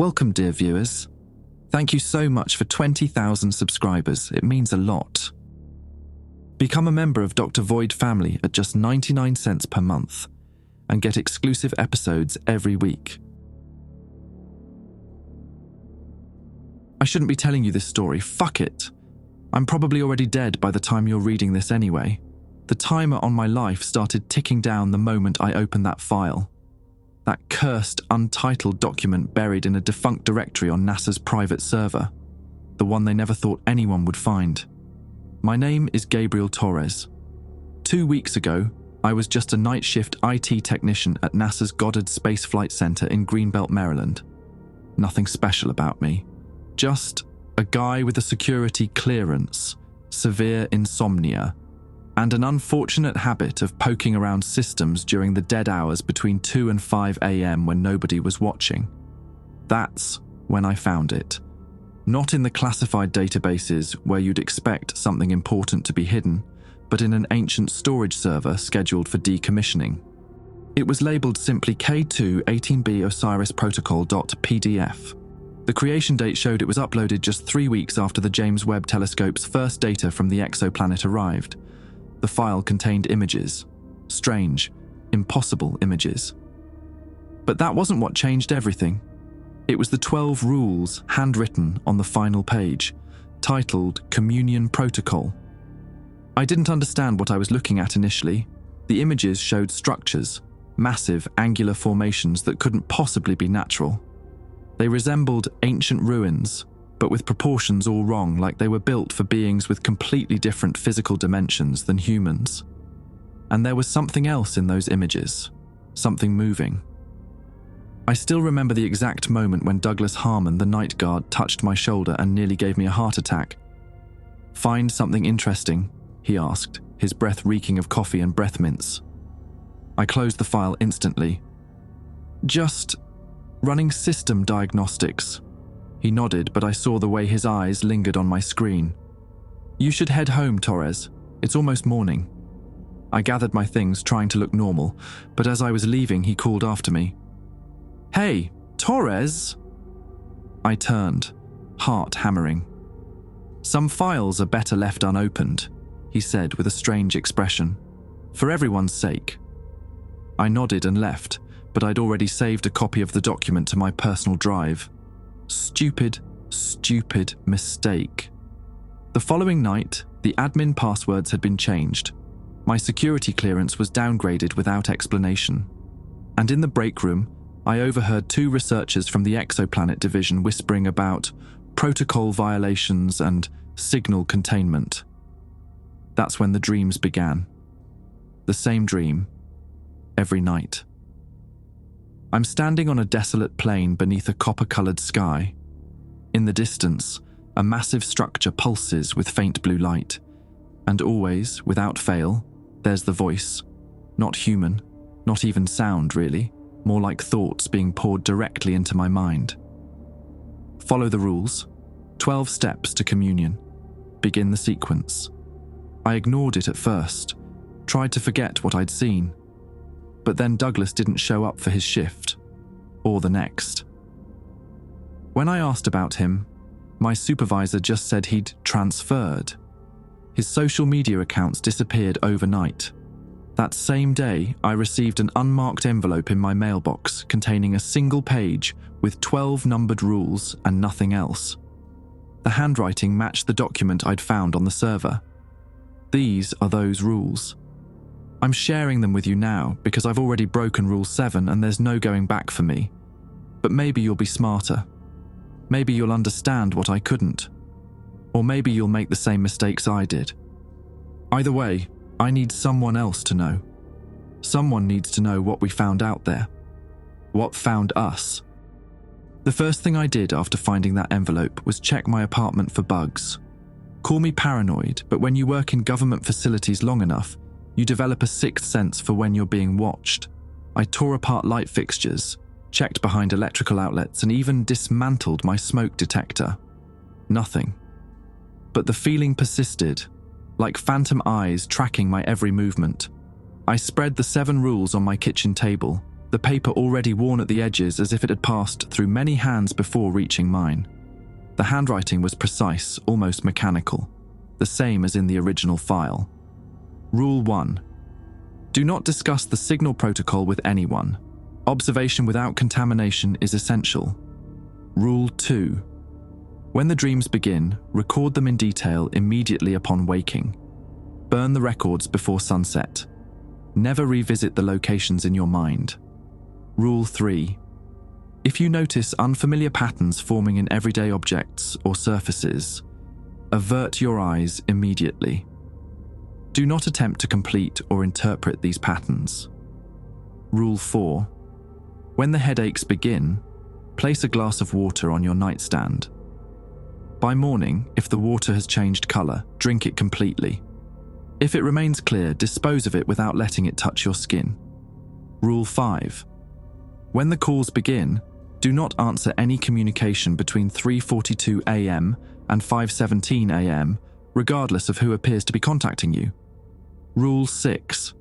Welcome, dear viewers. Thank you so much for 20,000 subscribers. It means a lot. Become a member of Dr. Void family at just 99 cents per month and get exclusive episodes every week. I shouldn't be telling you this story. Fuck it. I'm probably already dead by the time you're reading this anyway. The timer on my life started ticking down the moment I opened that file. That cursed, untitled document buried in a defunct directory on NASA's private server. The one they never thought anyone would find. My name is Gabriel Torres. 2 weeks ago, I was just a night shift IT technician at NASA's Goddard Space Flight Center in Greenbelt, Maryland. Nothing special about me. Just a guy with a security clearance, severe insomnia, and an unfortunate habit of poking around systems during the dead hours between 2 and 5 a.m. when nobody was watching. That's when I found it. Not in the classified databases where you'd expect something important to be hidden, but in an ancient storage server scheduled for decommissioning. It was labeled simply K2-18B Osiris Protocol.pdf. The creation date showed it was uploaded just 3 weeks after the James Webb Telescope's first data from the exoplanet arrived. The file contained images. Strange, impossible images. But that wasn't what changed everything. It was the 12 rules handwritten on the final page, titled Communion Protocol. I didn't understand what I was looking at initially. The images showed structures, massive angular formations that couldn't possibly be natural. They resembled ancient ruins, but with proportions all wrong, like they were built for beings with completely different physical dimensions than humans. And there was something else in those images, something moving. I still remember the exact moment when Douglas Harmon, the night guard, touched my shoulder and nearly gave me a heart attack. "Find something interesting?" he asked, his breath reeking of coffee and breath mints. I closed the file instantly. "Just running system diagnostics." He nodded, but I saw the way his eyes lingered on my screen. "You should head home, Torres. It's almost morning." I gathered my things, trying to look normal, but as I was leaving, he called after me. "Hey, Torres!" I turned, heart hammering. "Some files are better left unopened," he said with a strange expression. "For everyone's sake." I nodded and left, but I'd already saved a copy of the document to my personal drive. Stupid, stupid mistake. The following night, the admin passwords had been changed. My security clearance was downgraded without explanation. And in the break room, I overheard 2 researchers from the Exoplanet division whispering about protocol violations and signal containment. That's when the dreams began. The same dream, every night. I'm standing on a desolate plain beneath a copper-colored sky. In the distance, a massive structure pulses with faint blue light. And always, without fail, there's the voice. Not human, not even sound, really. More like thoughts being poured directly into my mind. Follow the rules. 12 steps to communion. Begin the sequence. I ignored it at first, tried to forget what I'd seen. But then Douglas didn't show up for his shift, or the next. When I asked about him, my supervisor just said he'd transferred. His social media accounts disappeared overnight. That same day, I received an unmarked envelope in my mailbox containing a single page with 12 numbered rules and nothing else. The handwriting matched the document I'd found on the server. These are those rules. I'm sharing them with you now because I've already broken Rule 7 and there's no going back for me. But maybe you'll be smarter. Maybe you'll understand what I couldn't. Or maybe you'll make the same mistakes I did. Either way, I need someone else to know. Someone needs to know what we found out there. What found us. The first thing I did after finding that envelope was check my apartment for bugs. Call me paranoid, but when you work in government facilities long enough, you develop a sixth sense for when you're being watched. I tore apart light fixtures, checked behind electrical outlets, and even dismantled my smoke detector. Nothing. But the feeling persisted, like phantom eyes tracking my every movement. I spread the 7 rules on my kitchen table, the paper already worn at the edges as if it had passed through many hands before reaching mine. The handwriting was precise, almost mechanical, the same as in the original file. Rule 1. Do not discuss the signal protocol with anyone. Observation without contamination is essential. Rule 2. When the dreams begin, record them in detail immediately upon waking. Burn the records before sunset. Never revisit the locations in your mind. Rule 3. If you notice unfamiliar patterns forming in everyday objects or surfaces, avert your eyes immediately. Do not attempt to complete or interpret these patterns. Rule 4. When the headaches begin, place a glass of water on your nightstand. By morning, if the water has changed color, drink it completely. If it remains clear, dispose of it without letting it touch your skin. Rule 5. When the calls begin, do not answer any communication between 3:42 a.m. and 5:17 a.m., regardless of who appears to be contacting you. Rule 6.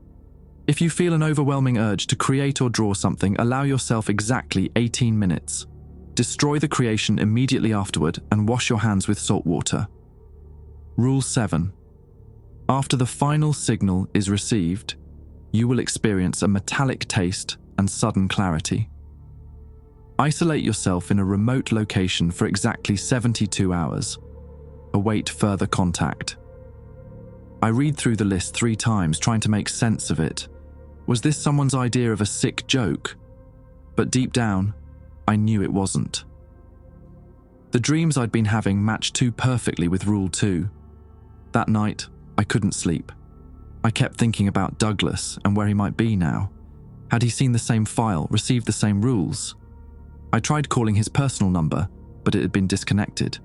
If you feel an overwhelming urge to create or draw something, allow yourself exactly 18 minutes. Destroy the creation immediately afterward and wash your hands with salt water. Rule 7. After the final signal is received, you will experience a metallic taste and sudden clarity. Isolate yourself in a remote location for exactly 72 hours. Await further contact. I read through the list 3 times, trying to make sense of it. Was this someone's idea of a sick joke? But deep down, I knew it wasn't. The dreams I'd been having matched too perfectly with Rule 2. That night, I couldn't sleep. I kept thinking about Douglas and where he might be now. Had he seen the same file, received the same rules? I tried calling his personal number, but it had been disconnected.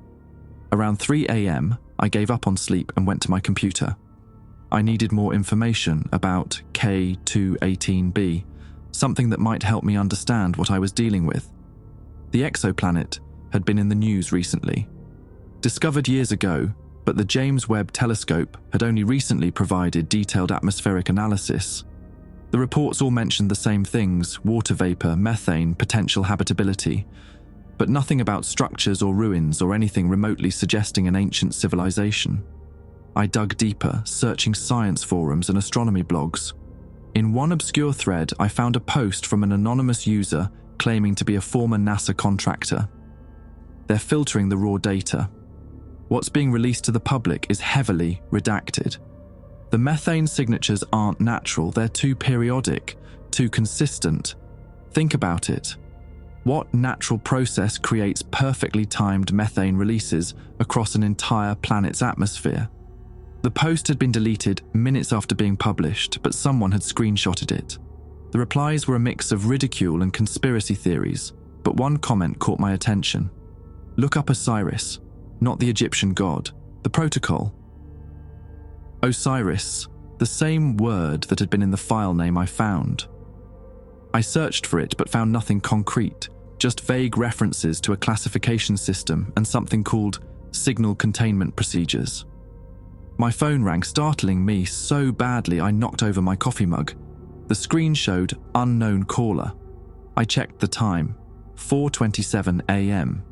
Around 3 a.m., I gave up on sleep and went to my computer. I needed more information about K2-18B, something that might help me understand what I was dealing with. The exoplanet had been in the news recently. Discovered years ago, but the James Webb telescope had only recently provided detailed atmospheric analysis. The reports all mentioned the same things: water vapor, methane, potential habitability, but nothing about structures or ruins or anything remotely suggesting an ancient civilization. I dug deeper, searching science forums and astronomy blogs. In one obscure thread, I found a post from an anonymous user claiming to be a former NASA contractor. They're filtering the raw data. What's being released to the public is heavily redacted. The methane signatures aren't natural, they're too periodic, too consistent. Think about it. What natural process creates perfectly timed methane releases across an entire planet's atmosphere? The post had been deleted minutes after being published, but someone had screenshotted it. The replies were a mix of ridicule and conspiracy theories, but one comment caught my attention. Look up Osiris, not the Egyptian god, the protocol. Osiris, the same word that had been in the file name I found. I searched for it but found nothing concrete, just vague references to a classification system and something called signal containment procedures. My phone rang, startling me so badly I knocked over my coffee mug. The screen showed unknown caller. I checked the time, 4:27 a.m.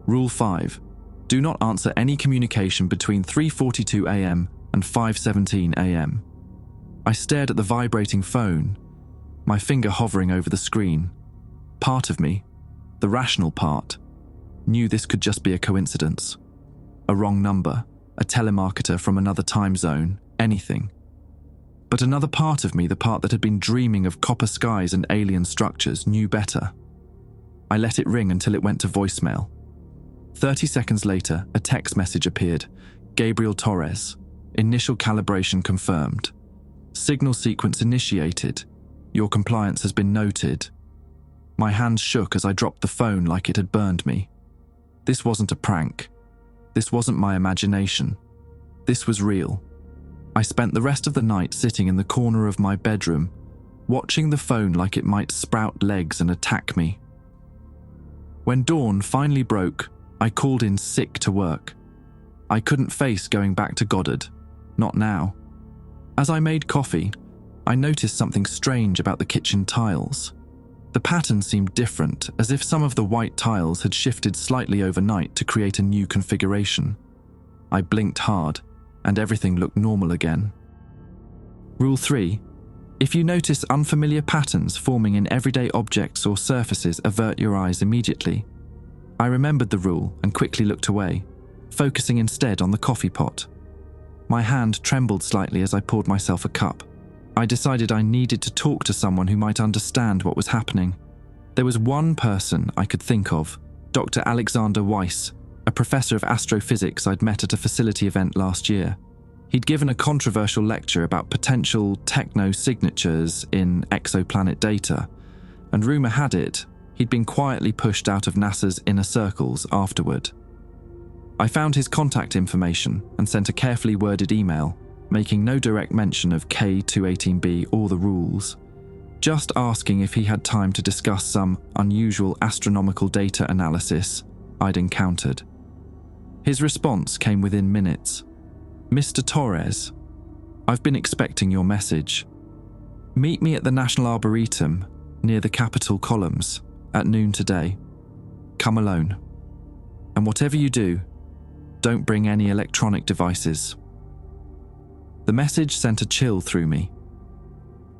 Rule 5. Do not answer any communication between 3:42 a.m. and 5:17 a.m. I stared at the vibrating phone, my finger hovering over the screen. Part of me, the rational part, knew this could just be a coincidence. A wrong number, a telemarketer from another time zone, anything. But another part of me, the part that had been dreaming of copper skies and alien structures, knew better. I let it ring until it went to voicemail. 30 seconds later, a text message appeared. Gabriel Torres. Initial calibration confirmed. Signal sequence initiated. Your compliance has been noted. My hands shook as I dropped the phone like it had burned me. This wasn't a prank. This wasn't my imagination. This was real. I spent the rest of the night sitting in the corner of my bedroom, watching the phone like it might sprout legs and attack me. When dawn finally broke, I called in sick to work. I couldn't face going back to Goddard. Not now. As I made coffee, I noticed something strange about the kitchen tiles. The pattern seemed different, as if some of the white tiles had shifted slightly overnight to create a new configuration. I blinked hard, and everything looked normal again. Rule 3. If you notice unfamiliar patterns forming in everyday objects or surfaces, avert your eyes immediately. I remembered the rule and quickly looked away, focusing instead on the coffee pot. My hand trembled slightly as I poured myself a cup. I decided I needed to talk to someone who might understand what was happening. There was one person I could think of, Dr. Alexander Weiss, a professor of astrophysics I'd met at a facility event last year. He'd given a controversial lecture about potential techno-signatures in exoplanet data, and rumour had it he'd been quietly pushed out of NASA's inner circles afterward. I found his contact information and sent a carefully worded email, making no direct mention of K2-18B or the rules, just asking if he had time to discuss some unusual astronomical data analysis I'd encountered. His response came within minutes. Mr. Torres, I've been expecting your message. Meet me at the National Arboretum near the Capitol columns at noon today. Come alone. And whatever you do, don't bring any electronic devices. The message sent a chill through me.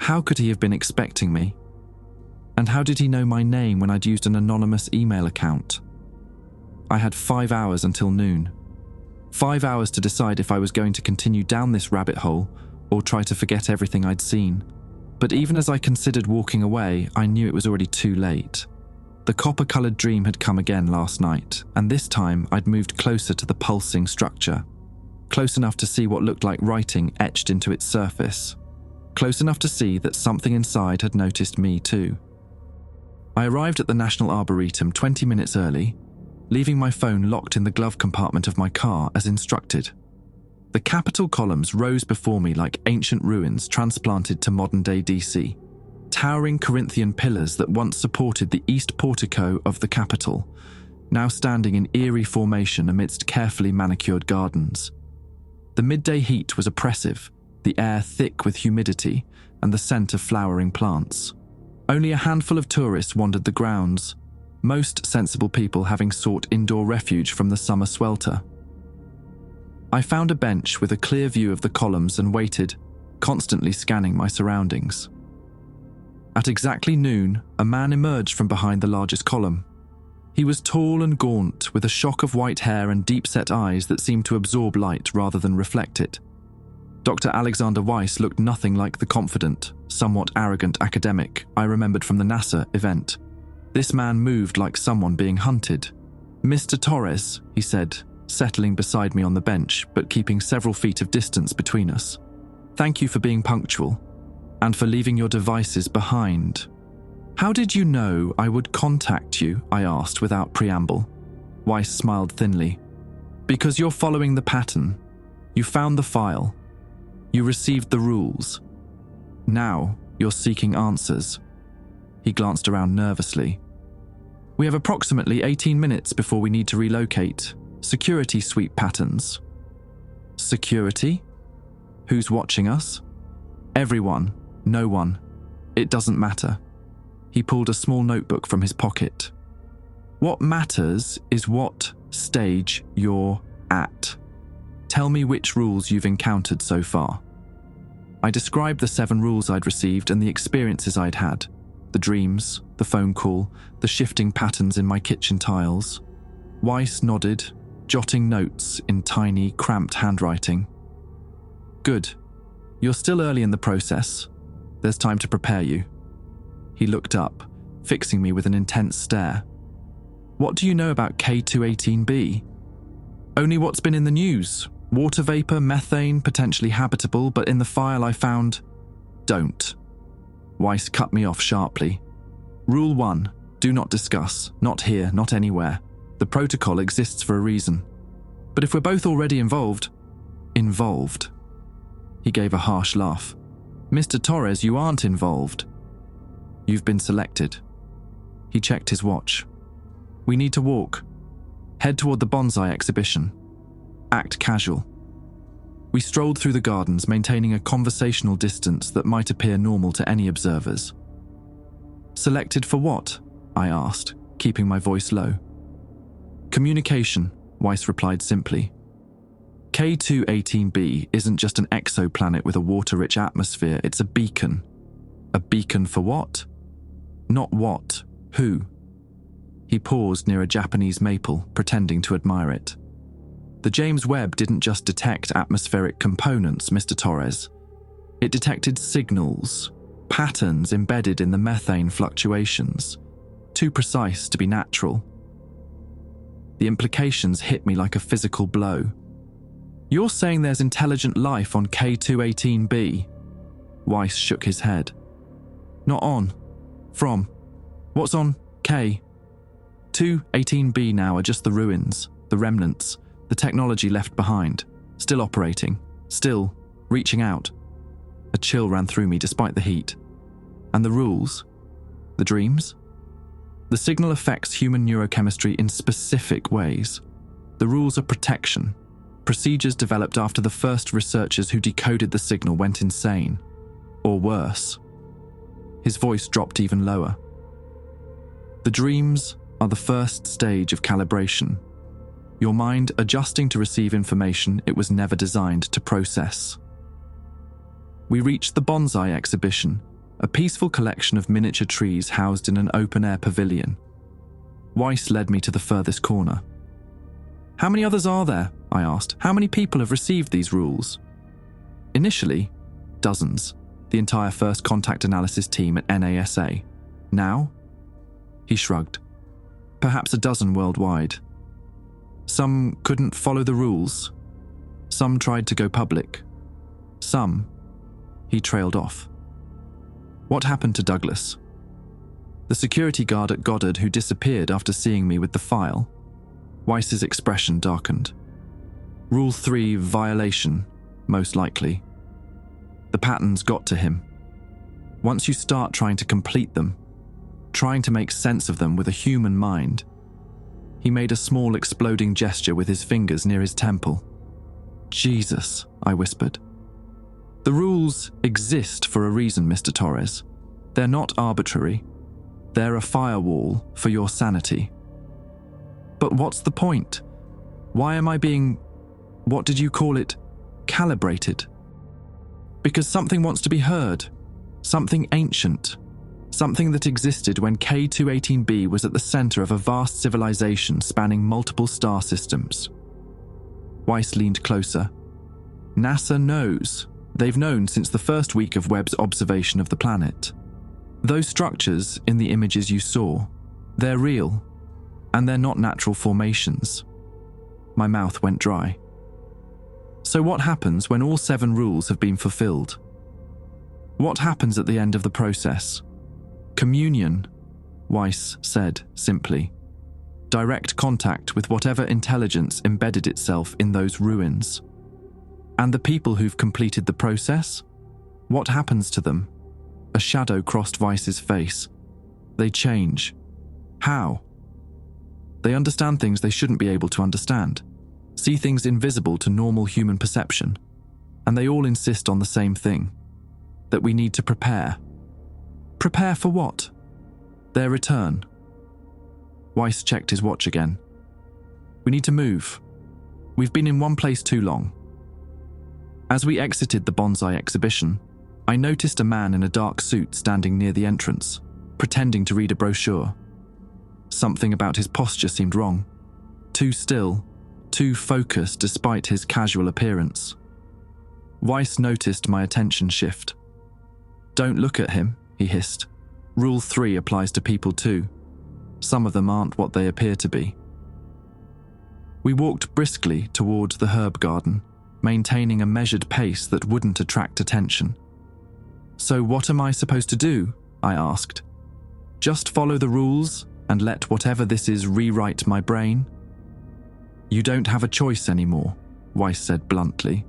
How could he have been expecting me? And how did he know my name when I'd used an anonymous email account? I had 5 hours until noon. 5 hours to decide if I was going to continue down this rabbit hole or try to forget everything I'd seen. But even as I considered walking away, I knew it was already too late. The copper-coloured dream had come again last night, and this time I'd moved closer to the pulsing structure. Close enough to see what looked like writing etched into its surface. Close enough to see that something inside had noticed me too. I arrived at the National Arboretum 20 minutes early, leaving my phone locked in the glove compartment of my car as instructed. The Capitol columns rose before me like ancient ruins transplanted to modern-day DC. Towering Corinthian pillars that once supported the east portico of the Capitol, now standing in eerie formation amidst carefully manicured gardens. The midday heat was oppressive, the air thick with humidity and the scent of flowering plants. Only a handful of tourists wandered the grounds, most sensible people having sought indoor refuge from the summer swelter. I found a bench with a clear view of the columns and waited, constantly scanning my surroundings. At exactly noon, a man emerged from behind the largest column. He was tall and gaunt, with a shock of white hair and deep-set eyes that seemed to absorb light rather than reflect it. Dr. Alexander Weiss looked nothing like the confident, somewhat arrogant academic I remembered from the NASA event. This man moved like someone being hunted. "Mr. Torres," he said, settling beside me on the bench, but keeping several feet of distance between us. "Thank you for being punctual, and for leaving your devices behind." "How did you know I would contact you?" I asked without preamble. Weiss smiled thinly. "Because you're following the pattern. You found the file. You received the rules. Now you're seeking answers." He glanced around nervously. "We have approximately 18 minutes before we need to relocate. Security sweep patterns." "Security? Who's watching us?" "Everyone. No one. It doesn't matter." He pulled a small notebook from his pocket. "What matters is what stage you're at. Tell me which rules you've encountered so far." I described the 7 rules I'd received and the experiences I'd had. The dreams, the phone call, the shifting patterns in my kitchen tiles. Weiss nodded, jotting notes in tiny, cramped handwriting. "Good. You're still early in the process. There's time to prepare you." He looked up, fixing me with an intense stare. "What do you know about K2-18B?" "Only what's been in the news. Water vapor, methane, potentially habitable, but in the file I found..." "Don't." Weiss cut me off sharply. "Rule 1. Do not discuss. Not here, not anywhere. The protocol exists for a reason. But if we're both already involved..." "Involved?" He gave a harsh laugh. "Mr. Torres, you aren't involved. You've been selected." He checked his watch. "We need to walk. Head toward the bonsai exhibition. Act casual." We strolled through the gardens, maintaining a conversational distance that might appear normal to any observers. Selected for what? I asked, keeping my voice low. Communication, Weiss replied simply. K2-18B isn't just an exoplanet with a water-rich atmosphere, it's a beacon. A beacon for what? Not what, who? He paused near a Japanese maple, pretending to admire it. The James Webb didn't just detect atmospheric components, Mr. Torres. It detected signals, patterns embedded in the methane fluctuations, too precise to be natural. The implications hit me like a physical blow. You're saying there's intelligent life on K2-18B? Weiss shook his head. Not on. From. What's on K? 2-18B now are just the ruins, the remnants, the technology left behind, still operating, still reaching out. A chill ran through me despite the heat. And the rules? The dreams? The signal affects human neurochemistry in specific ways. The rules are protection, procedures developed after the first researchers who decoded the signal went insane. Or worse. His voice dropped even lower. The dreams are the first stage of calibration. Your mind adjusting to receive information it was never designed to process. We reached the bonsai exhibition, a peaceful collection of miniature trees housed in an open-air pavilion. Weiss led me to the furthest corner. How many others are there? I asked. How many people have received these rules? Initially, dozens. The entire first contact analysis team at NASA. Now? He shrugged. Perhaps a dozen worldwide. Some couldn't follow the rules. Some tried to go public. Some. He trailed off. What happened to Douglas? The security guard at Goddard who disappeared after seeing me with the file. Weiss's expression darkened. Rule 3 violation, most likely. The patterns got to him. Once you start trying to complete them, trying to make sense of them with a human mind. He made a small exploding gesture with his fingers near his temple. Jesus, I whispered. The rules exist for a reason, Mr. Torres. They're not arbitrary. They're a firewall for your sanity. But what's the point? Why am I being, what did you call it, calibrated? Because something wants to be heard. Something ancient. Something that existed when K2-18B was at the center of a vast civilization spanning multiple star systems. Weiss leaned closer. NASA knows. They've known since the first week of Webb's observation of the planet. Those structures in the images you saw, they're real, and they're not natural formations. My mouth went dry. So what happens when all 7 rules have been fulfilled? What happens at the end of the process? Communion, Weiss said simply. Direct contact with whatever intelligence embedded itself in those ruins. And the people who've completed the process? What happens to them? A shadow crossed Weiss's face. They change. How? They understand things they shouldn't be able to understand, see things invisible to normal human perception, and they all insist on the same thing, that we need to prepare. Prepare for what? Their return. Weiss checked his watch again. We need to move. We've been in one place too long. As we exited the bonsai exhibition, I noticed a man in a dark suit standing near the entrance, pretending to read a brochure. Something about his posture seemed wrong. Too still, too focused despite his casual appearance. Weiss noticed my attention shift. Don't look at him, he hissed. Rule 3 applies to people too. Some of them aren't what they appear to be. We walked briskly towards the herb garden, maintaining a measured pace that wouldn't attract attention. So what am I supposed to do? I asked. Just follow the rules and let whatever this is rewrite my brain? You don't have a choice anymore, Weiss said bluntly.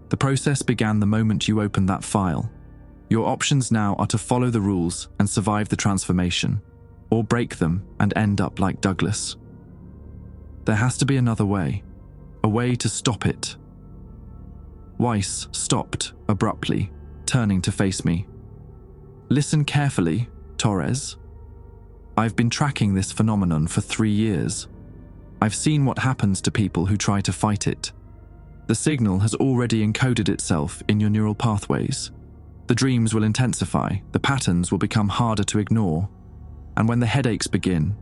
The process began the moment you opened that file. Your options now are to follow the rules and survive the transformation, or break them and end up like Douglas. There has to be another way, a way to stop it. Weiss stopped abruptly, turning to face me. Listen carefully, Torres. I've been tracking this phenomenon for 3 years. I've seen what happens to people who try to fight it. The signal has already encoded itself in your neural pathways. The dreams will intensify, the patterns will become harder to ignore, and when the headaches begin.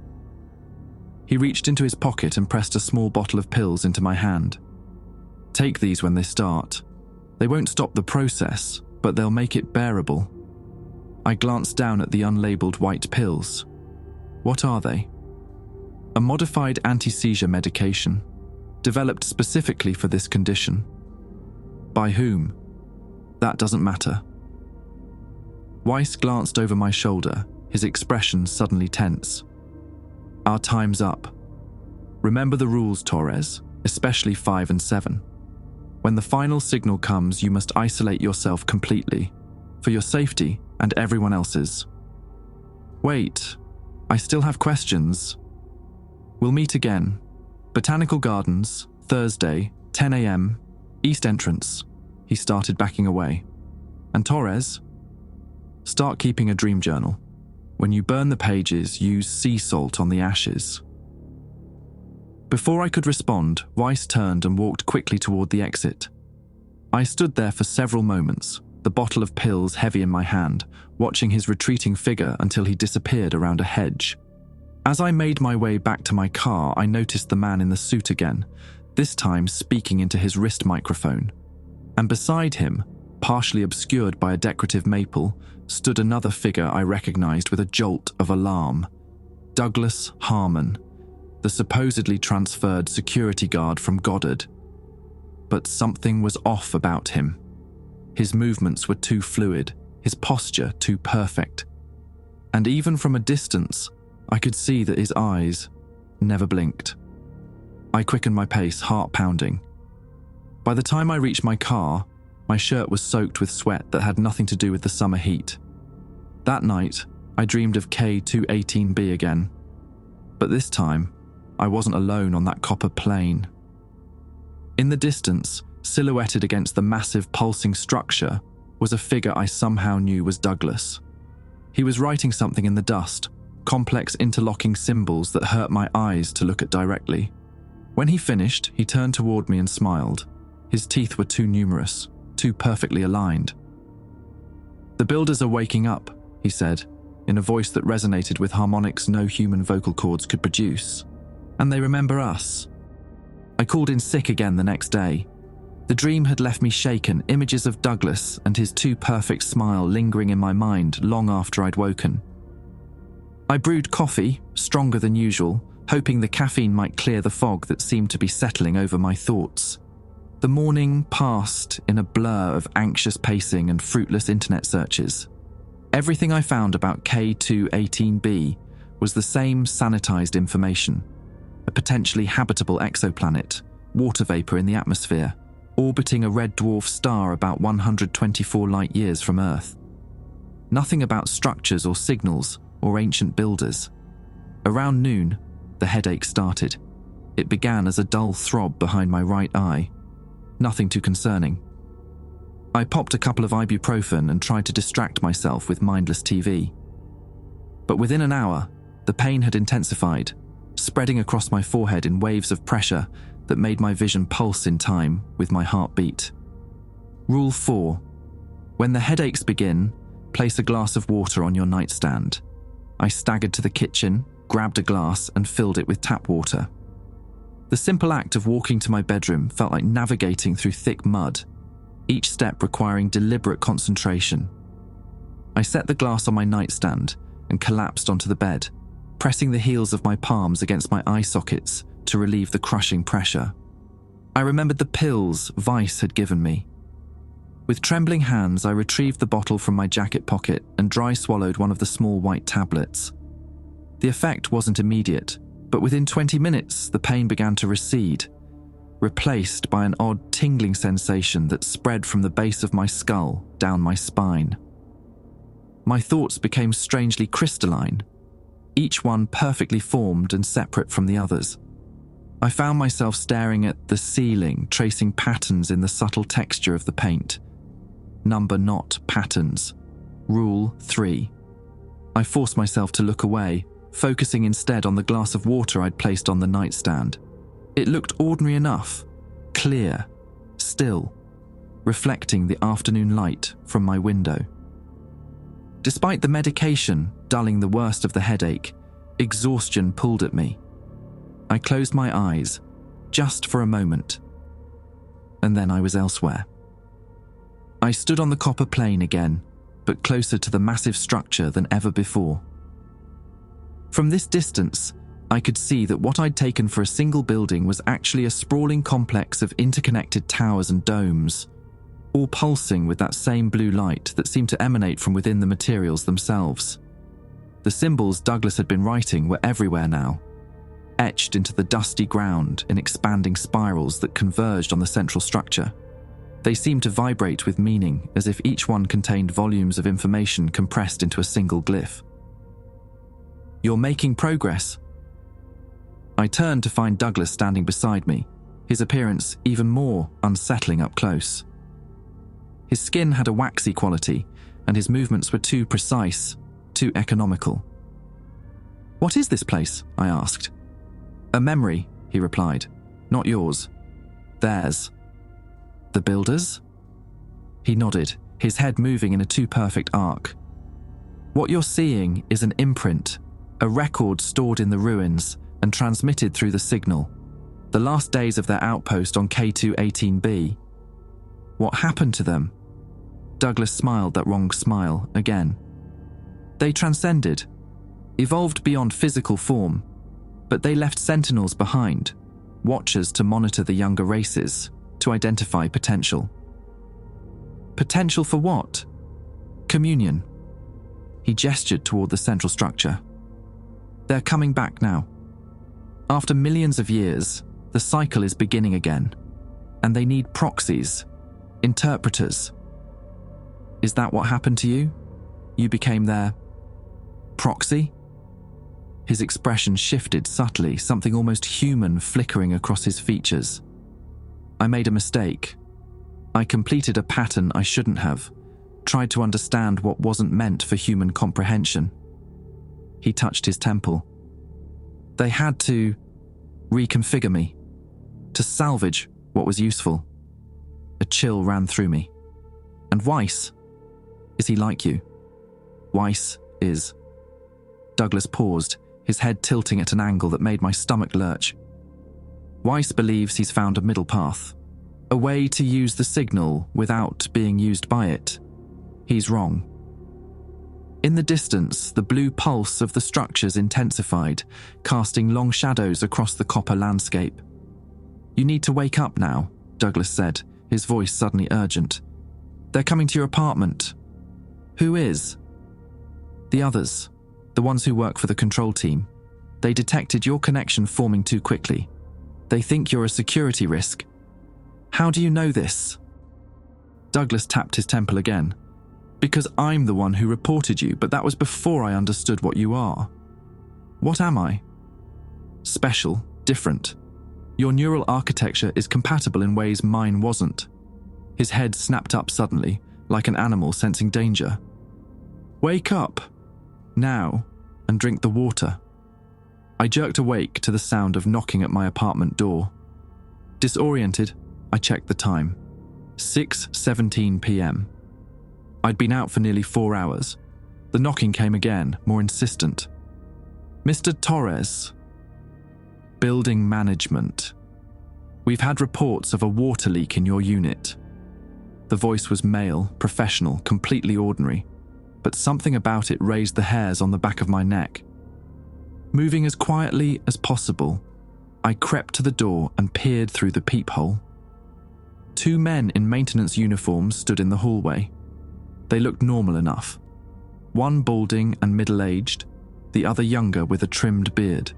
He reached into his pocket and pressed a small bottle of pills into my hand. Take these when they start. They won't stop the process, but they'll make it bearable. I glanced down at the unlabeled white pills. What are they? A modified anti-seizure medication, developed specifically for this condition. By whom? That doesn't matter. Weiss glanced over my shoulder, his expression suddenly tense. Our time's up. Remember the rules, Torres, especially 5 and 7. When the final signal comes, you must isolate yourself completely, for your safety and everyone else's. Wait, I still have questions. We'll meet again. Botanical Gardens, Thursday, 10 a.m., East Entrance. He started backing away. And Torres? Start keeping a dream journal. When you burn the pages, use sea salt on the ashes. Before I could respond, Weiss turned and walked quickly toward the exit. I stood there for several moments, the bottle of pills heavy in my hand, watching his retreating figure until he disappeared around a hedge. As I made my way back to my car, I noticed the man in the suit again, this time speaking into his wrist microphone. And beside him, partially obscured by a decorative maple, stood another figure I recognized with a jolt of alarm. Douglas Harmon, the supposedly transferred security guard from Goddard. But something was off about him. His movements were too fluid, his posture too perfect. And even from a distance, I could see that his eyes never blinked. I quickened my pace, heart pounding. By the time I reached my car, my shirt was soaked with sweat that had nothing to do with the summer heat. That night, I dreamed of K2-18B again. But this time, I wasn't alone on that copper plain. In the distance, silhouetted against the massive pulsing structure, was a figure I somehow knew was Douglas. He was writing something in the dust, complex interlocking symbols that hurt my eyes to look at directly. When he finished, he turned toward me and smiled. His teeth were too numerous, too perfectly aligned. "The builders are waking up," he said, in a voice that resonated with harmonics no human vocal cords could produce. "And they remember us." I called in sick again the next day. The dream had left me shaken, images of Douglas and his too perfect smile lingering in my mind long after I'd woken. I brewed coffee, stronger than usual, hoping the caffeine might clear the fog that seemed to be settling over my thoughts. The morning passed in a blur of anxious pacing and fruitless internet searches. Everything I found about K2-18B was the same sanitized information. A potentially habitable exoplanet, water vapor in the atmosphere, orbiting a red dwarf star about 124 light-years from Earth. Nothing about structures or signals or ancient builders. Around noon, the headache started. It began as a dull throb behind my right eye. Nothing too concerning. I popped a couple of ibuprofen and tried to distract myself with mindless TV. But within an hour, the pain had intensified, spreading across my forehead in waves of pressure that made my vision pulse in time with my heartbeat. Rule 4. When the headaches begin, place a glass of water on your nightstand. I staggered to the kitchen, grabbed a glass and filled it with tap water. The simple act of walking to my bedroom felt like navigating through thick mud, each step requiring deliberate concentration. I set the glass on my nightstand and collapsed onto the bed, pressing the heels of my palms against my eye sockets to relieve the crushing pressure. I remembered the pills Weiss had given me. With trembling hands, I retrieved the bottle from my jacket pocket and dry swallowed one of the small white tablets. The effect wasn't immediate, but within 20 minutes, the pain began to recede, replaced by an odd tingling sensation that spread from the base of my skull down my spine. My thoughts became strangely crystalline, each one perfectly formed and separate from the others. I found myself staring at the ceiling, tracing patterns in the subtle texture of the paint. Number not patterns. Rule 3. I forced myself to look away, focusing instead on the glass of water I'd placed on the nightstand. It looked ordinary enough, clear, still, reflecting the afternoon light from my window. Despite the medication dulling the worst of the headache, exhaustion pulled at me. I closed my eyes, just for a moment, and then I was elsewhere. I stood on the copper plane again, but closer to the massive structure than ever before. From this distance, I could see that what I'd taken for a single building was actually a sprawling complex of interconnected towers and domes, all pulsing with that same blue light that seemed to emanate from within the materials themselves. The symbols Douglas had been writing were everywhere now, etched into the dusty ground in expanding spirals that converged on the central structure. They seemed to vibrate with meaning, as if each one contained volumes of information compressed into a single glyph. "You're making progress." I turned to find Douglas standing beside me, his appearance even more unsettling up close. His skin had a waxy quality, and his movements were too precise, too economical. "What is this place?" I asked. "A memory," he replied. "Not yours. Theirs." "The builders?" He nodded, his head moving in a too-perfect arc. "What you're seeing is an imprint, a record stored in the ruins and transmitted through the signal, the last days of their outpost on K2-18B. What happened to them?" Douglas smiled that wrong smile again. "They transcended, evolved beyond physical form, but they left sentinels behind, watchers to monitor the younger races, to identify potential." "Potential for what?" "Communion." He gestured toward the central structure. "They're coming back now. After millions of years, the cycle is beginning again, and they need proxies, interpreters." "Is that what happened to you? You became their proxy?" His expression shifted subtly, something almost human flickering across his features. "I made a mistake. I completed a pattern I shouldn't have, tried to understand what wasn't meant for human comprehension." He touched his temple. "They had to reconfigure me, to salvage what was useful." A chill ran through me. "And Weiss? Is he like you?" "Weiss is." Douglas paused, his head tilting at an angle that made my stomach lurch. "Weiss believes he's found a middle path, a way to use the signal without being used by it. He's wrong." In the distance, the blue pulse of the structures intensified, casting long shadows across the copper landscape. "You need to wake up now," Douglas said, his voice suddenly urgent. "They're coming to your apartment." "Who is?" "The others, the ones who work for the control team. They detected your connection forming too quickly. They think you're a security risk." "How do you know this?" Douglas tapped his temple again. "Because I'm the one who reported you, but that was before I understood what you are." "What am I?" "Special, different. Your neural architecture is compatible in ways mine wasn't." His head snapped up suddenly, like an animal sensing danger. "Wake up, now, and drink the water." I jerked awake to the sound of knocking at my apartment door. Disoriented, I checked the time. 6:17 p.m. I'd been out for nearly 4 hours. The knocking came again, more insistent. "Mr. Torres." "Building management. We've had reports of a water leak in your unit." The voice was male, professional, completely ordinary, but something about it raised the hairs on the back of my neck. Moving as quietly as possible, I crept to the door and peered through the peephole. 2 men in maintenance uniforms stood in the hallway. They looked normal enough. One balding and middle-aged, the other younger with a trimmed beard.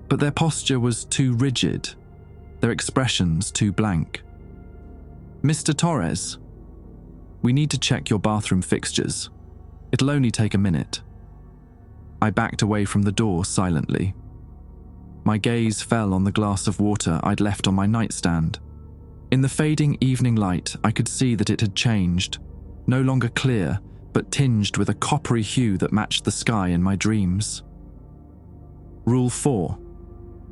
But their posture was too rigid, their expressions too blank. "Mr. Torres, we need to check your bathroom fixtures. It'll only take a minute." I backed away from the door silently. My gaze fell on the glass of water I'd left on my nightstand. In the fading evening light, I could see that it had changed, no longer clear, but tinged with a coppery hue that matched the sky in my dreams. Rule 4.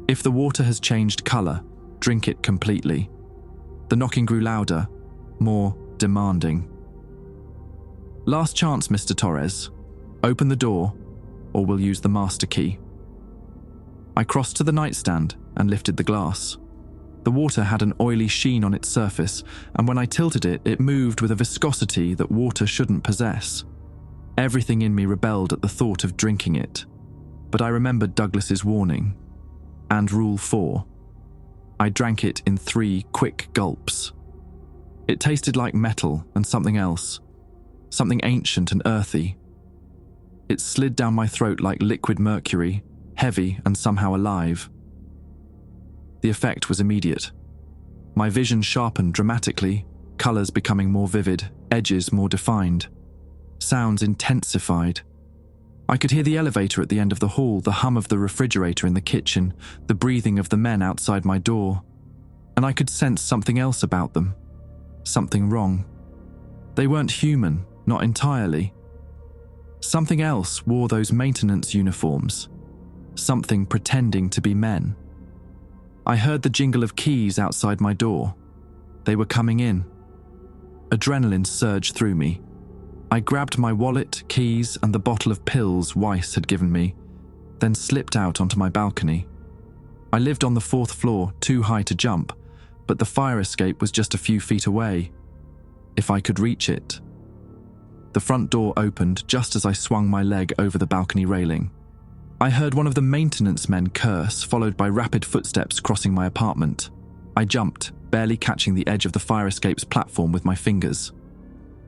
If the water has changed colour, drink it completely. The knocking grew louder, more demanding. Last chance, Mr. Torres. Open the door, or we'll use the master key. I crossed to the nightstand and lifted the glass. The water had an oily sheen on its surface, and when I tilted it, it moved with a viscosity that water shouldn't possess. Everything in me rebelled at the thought of drinking it, but I remembered Douglas's warning. And Rule 4. I drank it in 3 quick gulps. It tasted like metal and something else, something ancient and earthy. It slid down my throat like liquid mercury, heavy and somehow alive. The effect was immediate. My vision sharpened dramatically, colours becoming more vivid, edges more defined. Sounds intensified. I could hear the elevator at the end of the hall, the hum of the refrigerator in the kitchen, the breathing of the men outside my door. And I could sense something else about them. Something wrong. They weren't human, not entirely. Something else wore those maintenance uniforms. Something pretending to be men. I heard the jingle of keys outside my door. They were coming in. Adrenaline surged through me. I grabbed my wallet, keys, and the bottle of pills Weiss had given me, then slipped out onto my balcony. I lived on the 4th floor, too high to jump, but the fire escape was just a few feet away. If I could reach it. The front door opened just as I swung my leg over the balcony railing. I heard one of the maintenance men curse, followed by rapid footsteps crossing my apartment. I jumped, barely catching the edge of the fire escape's platform with my fingers.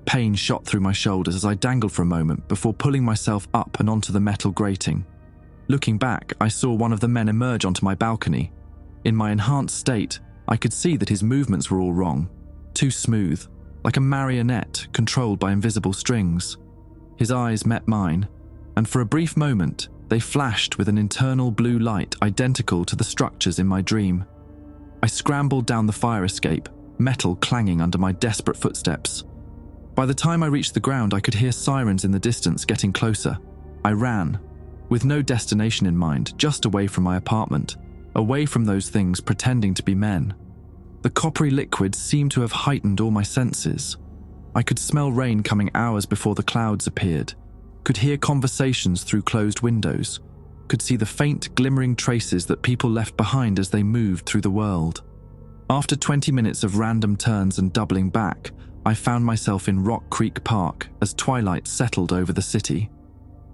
Pain shot through my shoulders as I dangled for a moment before pulling myself up and onto the metal grating. Looking back, I saw one of the men emerge onto my balcony. In my enhanced state, I could see that his movements were all wrong, too smooth, like a marionette controlled by invisible strings. His eyes met mine, and for a brief moment, they flashed with an internal blue light identical to the structures in my dream. I scrambled down the fire escape, metal clanging under my desperate footsteps. By the time I reached the ground, I could hear sirens in the distance getting closer. I ran, with no destination in mind, just away from my apartment, away from those things pretending to be men. The coppery liquid seemed to have heightened all my senses. I could smell rain coming hours before the clouds appeared, could hear conversations through closed windows, could see the faint glimmering traces that people left behind as they moved through the world. After 20 minutes of random turns and doubling back, I found myself in Rock Creek Park as twilight settled over the city.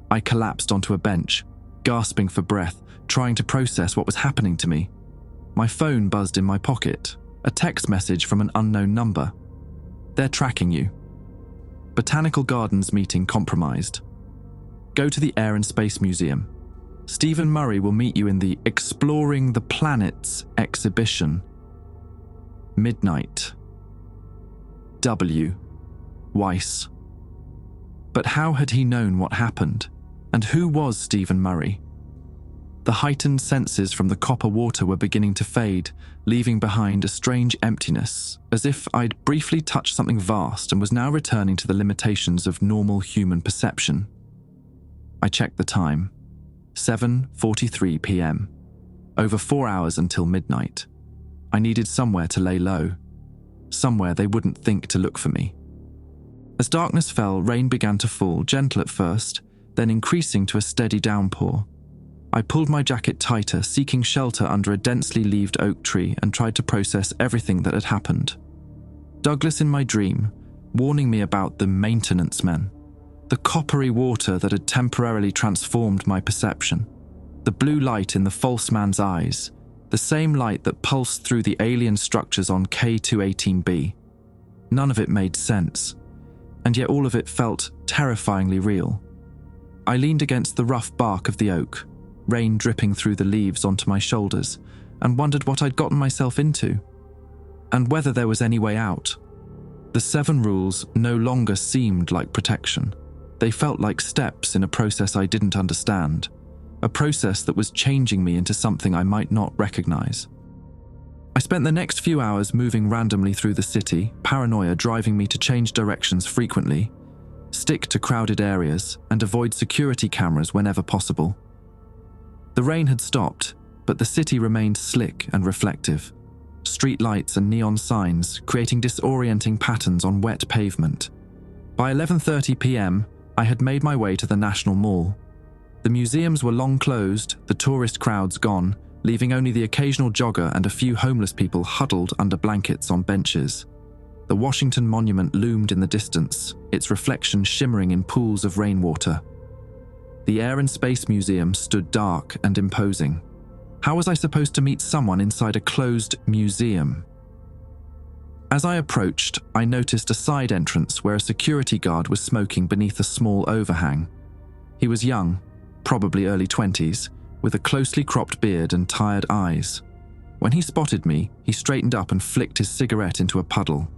I collapsed onto a bench, gasping for breath, trying to process what was happening to me. My phone buzzed in my pocket, a text message from an unknown number. They're tracking you. Botanical Gardens meeting compromised. Go to the Air and Space Museum. Stephen Murray will meet you in the Exploring the Planets exhibition. Midnight. W. Weiss. But how had he known what happened? And who was Stephen Murray? The heightened senses from the copper water were beginning to fade, leaving behind a strange emptiness, as if I'd briefly touched something vast and was now returning to the limitations of normal human perception. I checked the time. 7:43 p.m. Over 4 hours until midnight. I needed somewhere to lay low. Somewhere they wouldn't think to look for me. As darkness fell, rain began to fall, gentle at first, then increasing to a steady downpour. I pulled my jacket tighter, seeking shelter under a densely leaved oak tree, and tried to process everything that had happened. Douglas in my dream, warning me about the maintenance men, the coppery water that had temporarily transformed my perception, the blue light in the false man's eyes, the same light that pulsed through the alien structures on K2-18B. None of it made sense, and yet all of it felt terrifyingly real. I leaned against the rough bark of the oak, rain dripping through the leaves onto my shoulders, and wondered what I'd gotten myself into, and whether there was any way out. The 7 rules no longer seemed like protection. They felt like steps in a process I didn't understand, a process that was changing me into something I might not recognize. I spent the next few hours moving randomly through the city, paranoia driving me to change directions frequently. Stick to crowded areas and avoid security cameras whenever possible. The rain had stopped, but the city remained slick and reflective. Street lights and neon signs creating disorienting patterns on wet pavement. By 11:30 p.m., I had made my way to the National Mall. The museums were long closed, the tourist crowds gone, leaving only the occasional jogger and a few homeless people huddled under blankets on benches. The Washington Monument loomed in the distance, its reflection shimmering in pools of rainwater. The Air and Space Museum stood dark and imposing. How was I supposed to meet someone inside a closed museum? As I approached, I noticed a side entrance where a security guard was smoking beneath a small overhang. He was young, probably early 20s, with a closely cropped beard and tired eyes. When he spotted me, he straightened up and flicked his cigarette into a puddle.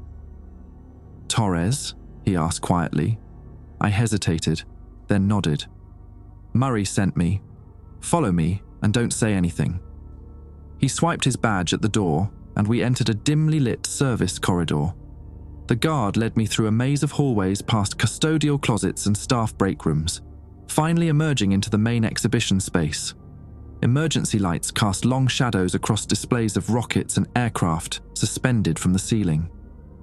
"Torres?" he asked quietly. I hesitated, then nodded. "Murray sent me. Follow me and don't say anything." He swiped his badge at the door, and we entered a dimly lit service corridor. The guard led me through a maze of hallways past custodial closets and staff break rooms, finally emerging into the main exhibition space. Emergency lights cast long shadows across displays of rockets and aircraft suspended from the ceiling.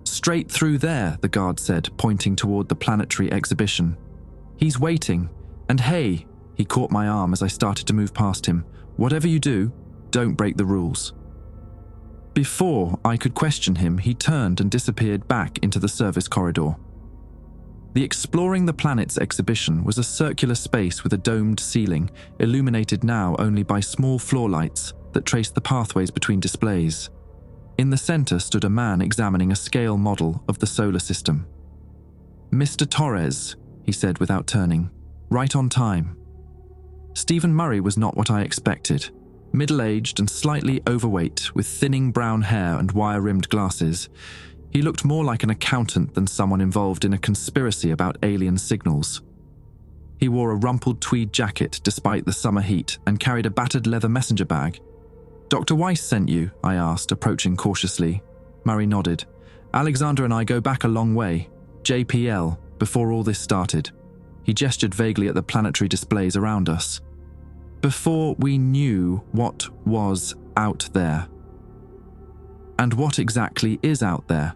"Straight through there," the guard said, pointing toward the planetary exhibition. "He's waiting. And hey," he caught my arm as I started to move past him, "whatever you do, don't break the rules." Before I could question him, he turned and disappeared back into the service corridor. The Exploring the Planets exhibition was a circular space with a domed ceiling, illuminated now only by small floor lights that traced the pathways between displays. In the center stood a man examining a scale model of the solar system. "Mr. Torres," he said without turning, "right on time." Stephen Murray was not what I expected. Middle-aged and slightly overweight, with thinning brown hair and wire-rimmed glasses, he looked more like an accountant than someone involved in a conspiracy about alien signals. He wore a rumpled tweed jacket despite the summer heat and carried a battered leather messenger bag. "Dr. Weiss sent you?" I asked, approaching cautiously. Murray nodded. "Alexander and I go back a long way. JPL, before all this started." He gestured vaguely at the planetary displays around us. "Before we knew what was out there." "And what exactly is out there?"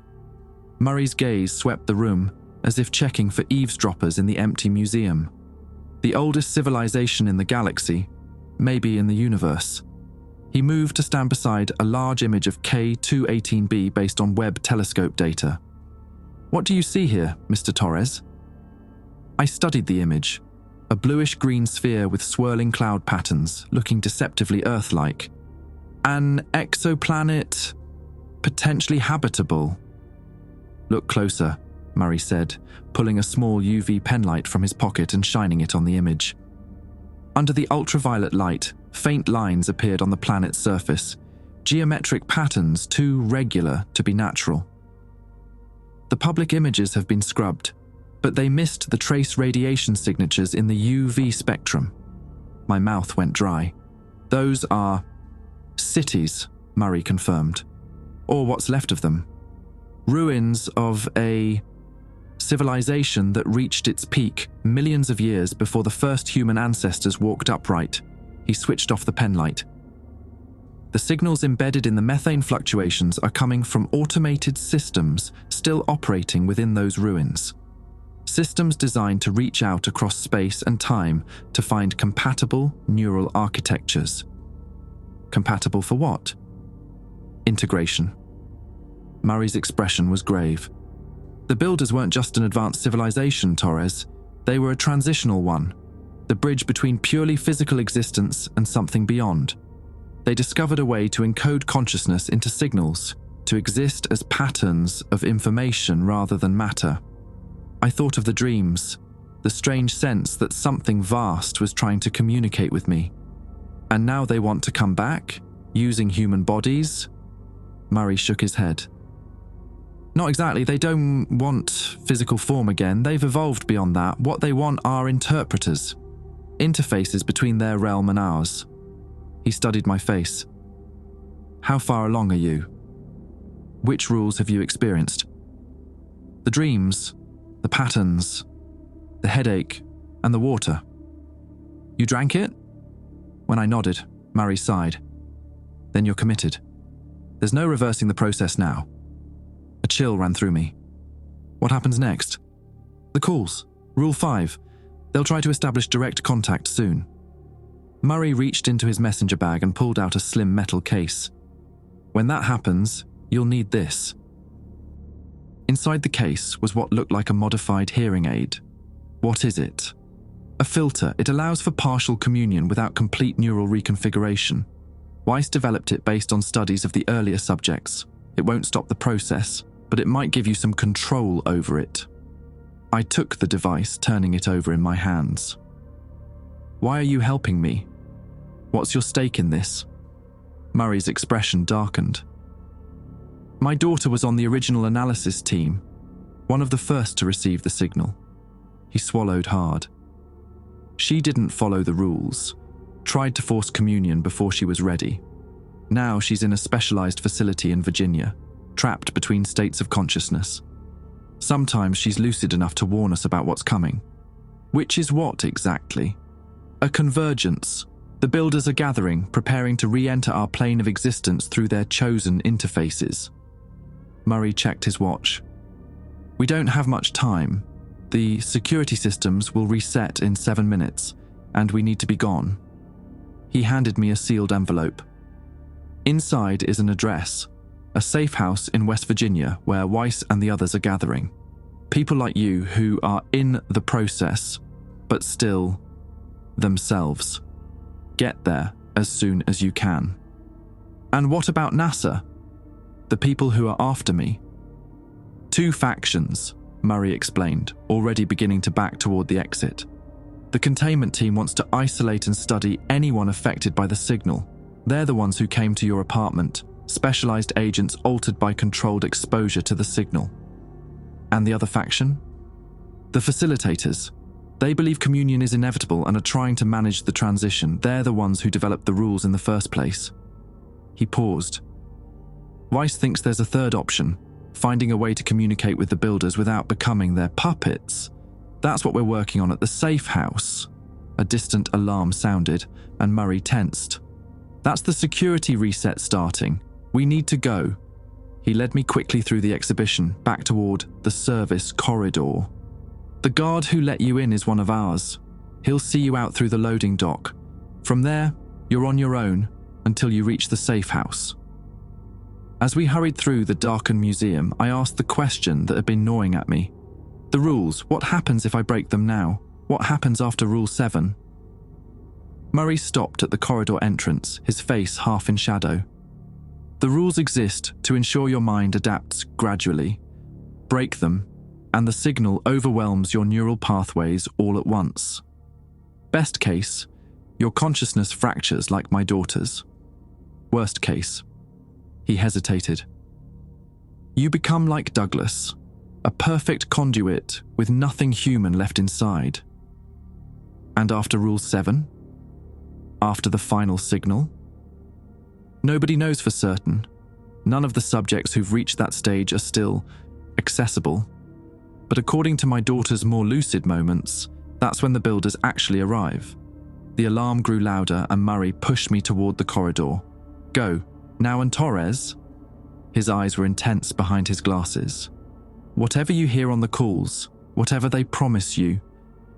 Murray's gaze swept the room, as if checking for eavesdroppers in the empty museum. "The oldest civilization in the galaxy, maybe in the universe." He moved to stand beside a large image of K2-18B based on Webb telescope data. "What do you see here, Mr. Torres?" I studied the image, a bluish-green sphere with swirling cloud patterns, looking deceptively Earth-like. "An exoplanet, potentially habitable." "Look closer," Murray said, pulling a small UV penlight from his pocket and shining it on the image. Under the ultraviolet light, faint lines appeared on the planet's surface, geometric patterns too regular to be natural. The public images have been scrubbed, but they missed the trace radiation signatures in the UV spectrum. My mouth went dry. "Those are cities," Murray confirmed. "Or what's left of them. Ruins of a civilization that reached its peak millions of years before the first human ancestors walked upright." He switched off the penlight. "The signals embedded in the methane fluctuations are coming from automated systems still operating within those ruins. Systems designed to reach out across space and time to find compatible neural architectures." "Compatible for what?" "Integration." Murray's expression was grave. "The builders weren't just an advanced civilization, Torres. They were a transitional one, the bridge between purely physical existence and something beyond. They discovered a way to encode consciousness into signals, to exist as patterns of information rather than matter. I thought of the dreams, the strange sense that something vast was trying to communicate with me. And now they want to come back, using human bodies?" Murray shook his head. "Not exactly. They don't want physical form again. They've evolved beyond that. What they want are interpreters, interfaces between their realm and ours." He studied my face. "How far along are you? Which rules have you experienced?" "The dreams, the patterns, the headache, and the water. You drank it? When I nodded, Murray sighed. Then you're committed. There's no reversing the process now. A chill ran through me. What happens next? The calls. Rule 5. They'll try to establish direct contact soon. Murray reached into his messenger bag and pulled out a slim metal case. When that happens, you'll need this. Inside the case was what looked like a modified hearing aid. What is it? A filter. It allows for partial communion without complete neural reconfiguration. Weiss developed it based on studies of the earlier subjects. It won't stop the process, but it might give you some control over it. I took the device, turning it over in my hands. Why are you helping me? What's your stake in this? Murray's expression darkened. My daughter was on the original analysis team, one of the first to receive the signal. He swallowed hard. She didn't follow the rules, tried to force communion before she was ready. Now she's in a specialized facility in Virginia, trapped between states of consciousness. Sometimes she's lucid enough to warn us about what's coming. Which is what exactly? A convergence. The builders are gathering, preparing to re-enter our plane of existence through their chosen interfaces. Murray checked his watch. We don't have much time. The security systems will reset in 7 minutes, and we need to be gone. He handed me a sealed envelope. Inside is an address, a safe house in West Virginia where Weiss and the others are gathering. People like you who are in the process, but still themselves. Get there as soon as you can. And what about NASA? The people who are after me? 2 factions, Murray explained, already beginning to back toward the exit. The containment team wants to isolate and study anyone affected by the signal. They're the ones who came to your apartment, specialized agents altered by controlled exposure to the signal. And the other faction? The facilitators. They believe communion is inevitable and are trying to manage the transition. They're the ones who developed the rules in the first place. He paused. Weiss thinks there's a third option, finding a way to communicate with the builders without becoming their puppets. That's what we're working on at the safe house. A distant alarm sounded, and Murray tensed. That's the security reset starting. We need to go. He led me quickly through the exhibition, back toward the service corridor. The guard who let you in is one of ours. He'll see you out through the loading dock. From there, you're on your own until you reach the safe house. As we hurried through the darkened museum, I asked the question that had been gnawing at me. The rules, what happens if I break them now? What happens after Rule 7? Murray stopped at the corridor entrance, his face half in shadow. The rules exist to ensure your mind adapts gradually. Break them, and the signal overwhelms your neural pathways all at once. Best case, your consciousness fractures like my daughter's. Worst case. He hesitated. You become like Douglas, a perfect conduit with nothing human left inside. And after Rule 7? After the final signal? Nobody knows for certain. None of the subjects who've reached that stage are still accessible. But according to my daughter's more lucid moments, that's when the builders actually arrive. The alarm grew louder and Murray pushed me toward the corridor. Go. Now and Torres? His eyes were intense behind his glasses. Whatever you hear on the calls, whatever they promise you,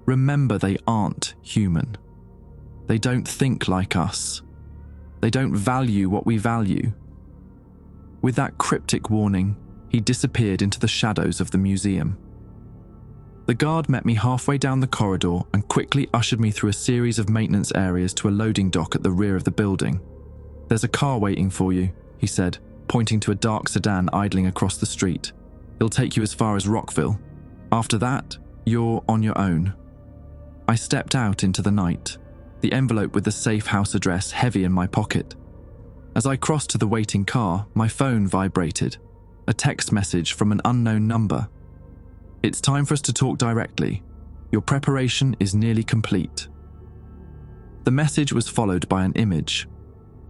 remember they aren't human. They don't think like us. They don't value what we value. With that cryptic warning, he disappeared into the shadows of the museum. The guard met me halfway down the corridor and quickly ushered me through a series of maintenance areas to a loading dock at the rear of the building. There's a car waiting for you, he said, pointing to a dark sedan idling across the street. It'll take you as far as Rockville. After that, you're on your own. I stepped out into the night, the envelope with the safe house address heavy in my pocket. As I crossed to the waiting car, my phone vibrated. A text message from an unknown number. It's time for us to talk directly. Your preparation is nearly complete. The message was followed by an image.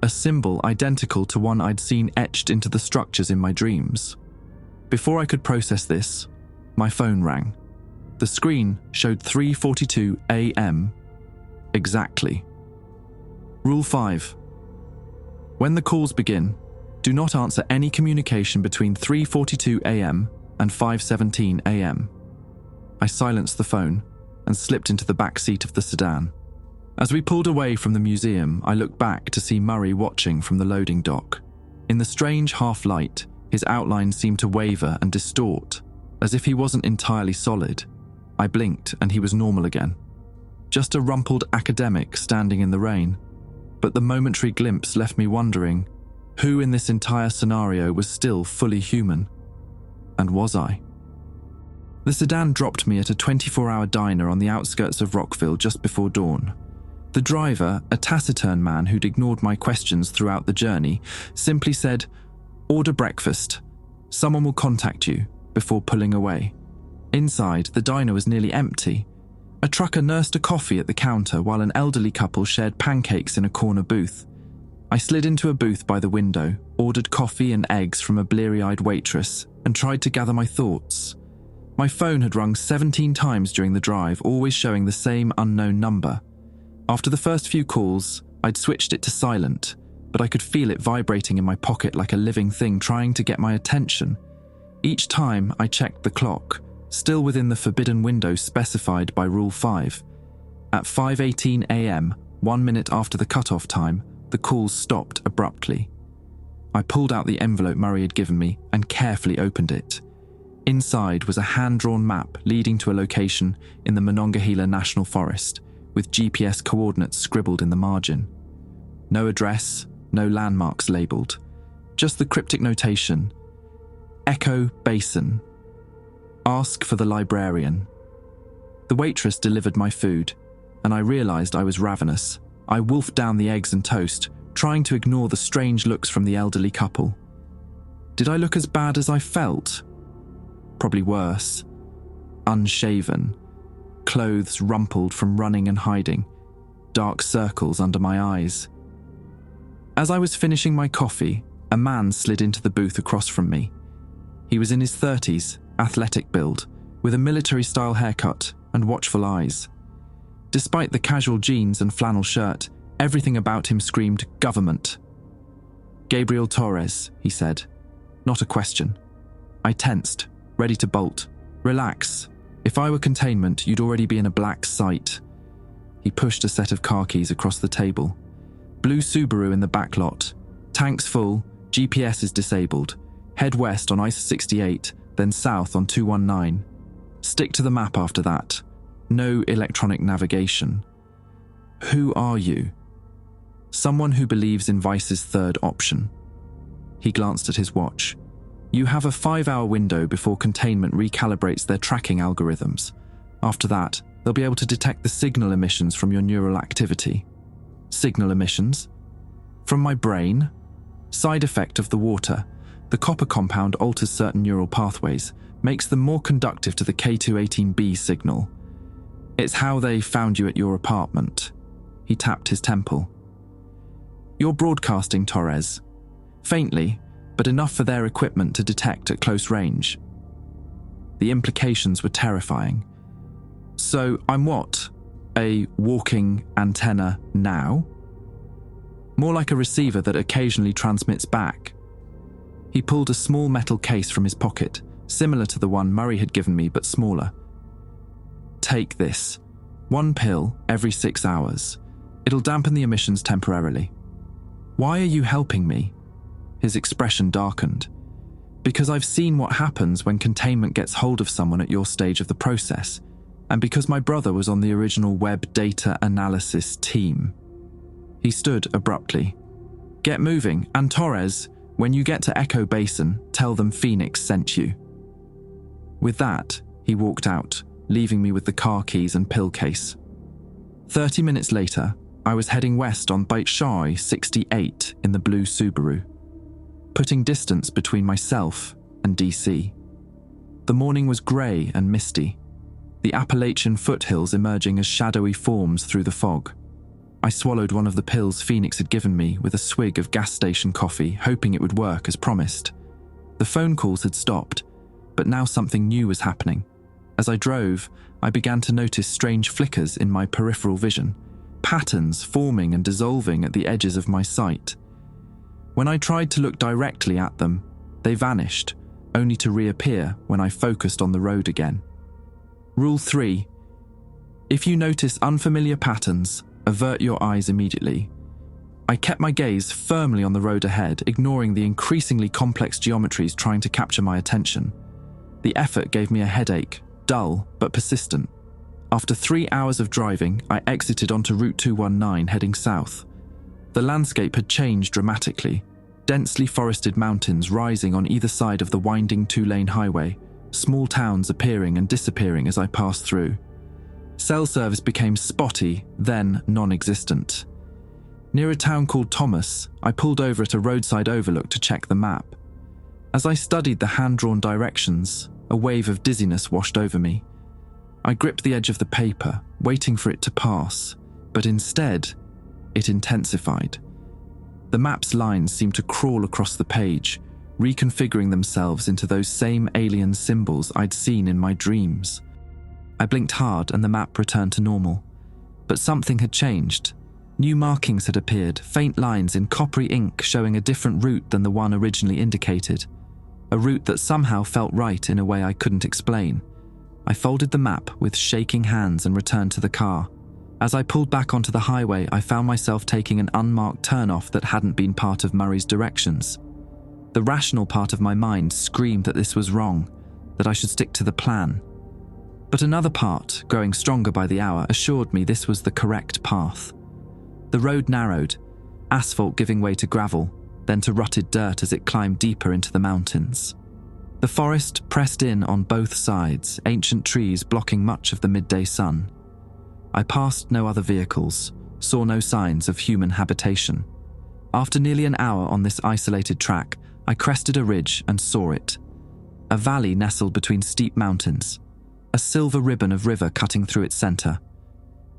A symbol identical to one I'd seen etched into the structures in my dreams. Before I could process this, my phone rang. The The screen showed 3:42 a.m. exactly. Rule 5. When the calls begin, do not answer any communication between 3:42 a.m. and 5:17 a.m. I silenced the phone and slipped into the back seat of the sedan. As we pulled away from the museum, I looked back to see Murray watching from the loading dock. In the strange half-light, his outline seemed to waver and distort, as if he wasn't entirely solid. I blinked and he was normal again. Just a rumpled academic standing in the rain. But the momentary glimpse left me wondering, who in this entire scenario was still fully human? And was I? The sedan dropped me at a 24-hour diner on the outskirts of Rockville just before dawn. The driver, a taciturn man who'd ignored my questions throughout the journey, simply said, "Order breakfast. Someone will contact you," before pulling away. Inside, the diner was nearly empty. A trucker nursed a coffee at the counter while an elderly couple shared pancakes in a corner booth. I slid into a booth by the window, ordered coffee and eggs from a bleary-eyed waitress, and tried to gather my thoughts. My phone had rung 17 times during the drive, always showing the same unknown number. After the first few calls, I'd switched it to silent, but I could feel it vibrating in my pocket like a living thing trying to get my attention. Each time I checked the clock, still within the forbidden window specified by Rule 5. At 5:18 a.m., 1 minute after the cutoff time, the calls stopped abruptly. I pulled out the envelope Murray had given me and carefully opened it. Inside was a hand-drawn map leading to a location in the Monongahela National Forest, with GPS coordinates scribbled in the margin. No address, no landmarks labelled, just the cryptic notation, Echo Basin. Ask for the librarian. The waitress delivered my food, and I realised I was ravenous. I wolfed down the eggs and toast, trying to ignore the strange looks from the elderly couple. Did I look as bad as I felt? Probably worse. Unshaven. Clothes rumpled from running and hiding. Dark circles under my eyes. As I was finishing my coffee, a man slid into the booth across from me. He was in his 30s, athletic build, with a military-style haircut and watchful eyes. Despite the casual jeans and flannel shirt, everything about him screamed government. "Gabriel Torres," he said. Not a question. I tensed, ready to bolt. "Relax. If I were containment, you'd already be in a black site." He pushed a set of car keys across the table. "Blue Subaru in the back lot. Tanks full, GPS is disabled. Head west on I-68, then south on 219. Stick to the map after that. No electronic navigation." "Who are you?" "Someone who believes in Vice's third option." He glanced at his watch. "You have a 5-hour window before containment recalibrates their tracking algorithms. After that, they'll be able to detect the signal emissions from your neural activity." "Signal emissions?" "From my brain. Side effect of the water. The copper compound alters certain neural pathways, makes them more conductive to the K2-18B signal. It's how they found you at your apartment." He tapped his temple. "You're broadcasting, Torres. Faintly, but enough for their equipment to detect at close range." The implications were terrifying. "So I'm what? A walking antenna now?" "More like a receiver that occasionally transmits back." He pulled a small metal case from his pocket, similar to the one Murray had given me but smaller. "Take this. 1 pill every 6 hours. It'll dampen the emissions temporarily." "Why are you helping me?" His expression darkened. "Because I've seen what happens when containment gets hold of someone at your stage of the process, and because my brother was on the original Webb data analysis team." He stood abruptly. "Get moving, and Torres, when you get to Echo Basin, tell them Phoenix sent you." With that, he walked out, leaving me with the car keys and pill case. 30 minutes later, I was heading west on I-68 in the blue Subaru, putting distance between myself and DC. The morning was grey and misty, the Appalachian foothills emerging as shadowy forms through the fog. I swallowed one of the pills Phoenix had given me with a swig of gas station coffee, hoping it would work as promised. The phone calls had stopped, but now something new was happening. As I drove, I began to notice strange flickers in my peripheral vision, patterns forming and dissolving at the edges of my sight. When I tried to look directly at them, they vanished, only to reappear when I focused on the road again. Rule 3. If you notice unfamiliar patterns, avert your eyes immediately. I kept my gaze firmly on the road ahead, ignoring the increasingly complex geometries trying to capture my attention. The effort gave me a headache, dull but persistent. After 3 hours of driving, I exited onto Route 219 heading south. The landscape had changed dramatically. Densely forested mountains rising on either side of the winding 2-lane highway, small towns appearing and disappearing as I passed through. Cell service became spotty, then non-existent. Near a town called Thomas, I pulled over at a roadside overlook to check the map. As I studied the hand-drawn directions, a wave of dizziness washed over me. I gripped the edge of the paper, waiting for it to pass, but instead, it intensified. The map's lines seemed to crawl across the page, reconfiguring themselves into those same alien symbols I'd seen in my dreams. I blinked hard and the map returned to normal. But something had changed. New markings had appeared, faint lines in coppery ink showing a different route than the one originally indicated. A route that somehow felt right in a way I couldn't explain. I folded the map with shaking hands and returned to the car. As I pulled back onto the highway, I found myself taking an unmarked turnoff that hadn't been part of Murray's directions. The rational part of my mind screamed that this was wrong, that I should stick to the plan. But another part, growing stronger by the hour, assured me this was the correct path. The road narrowed, asphalt giving way to gravel, then to rutted dirt as it climbed deeper into the mountains. The forest pressed in on both sides, ancient trees blocking much of the midday sun. I passed no other vehicles, saw no signs of human habitation. After nearly an hour on this isolated track, I crested a ridge and saw it. A valley nestled between steep mountains, a silver ribbon of river cutting through its center.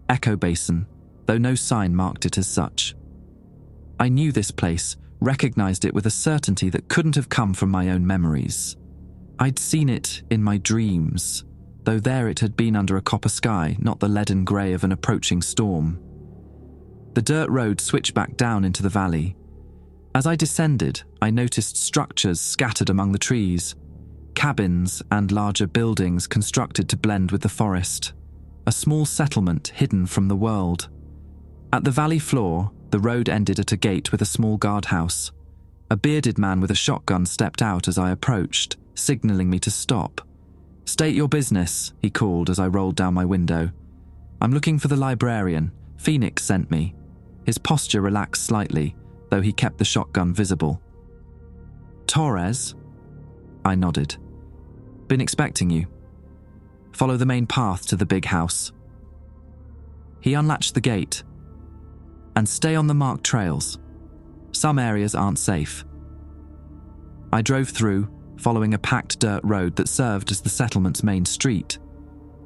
Echo Basin, though no sign marked it as such. I knew this place, recognized it with a certainty that couldn't have come from my own memories. I'd seen it in my dreams, though there it had been under a copper sky, not the leaden grey of an approaching storm. The dirt road switched back down into the valley. As I descended, I noticed structures scattered among the trees, cabins and larger buildings constructed to blend with the forest, a small settlement hidden from the world. At the valley floor, the road ended at a gate with a small guardhouse. A bearded man with a shotgun stepped out as I approached, signaling me to stop. "State your business," he called as I rolled down my window. "I'm looking for the librarian. Phoenix sent me." His posture relaxed slightly, though he kept the shotgun visible. "Torres?" I nodded. "Been expecting you. Follow the main path to the big house." He unlatched the gate. "And stay on the marked trails. Some areas aren't safe." I drove through, following a packed dirt road that served as the settlement's main street.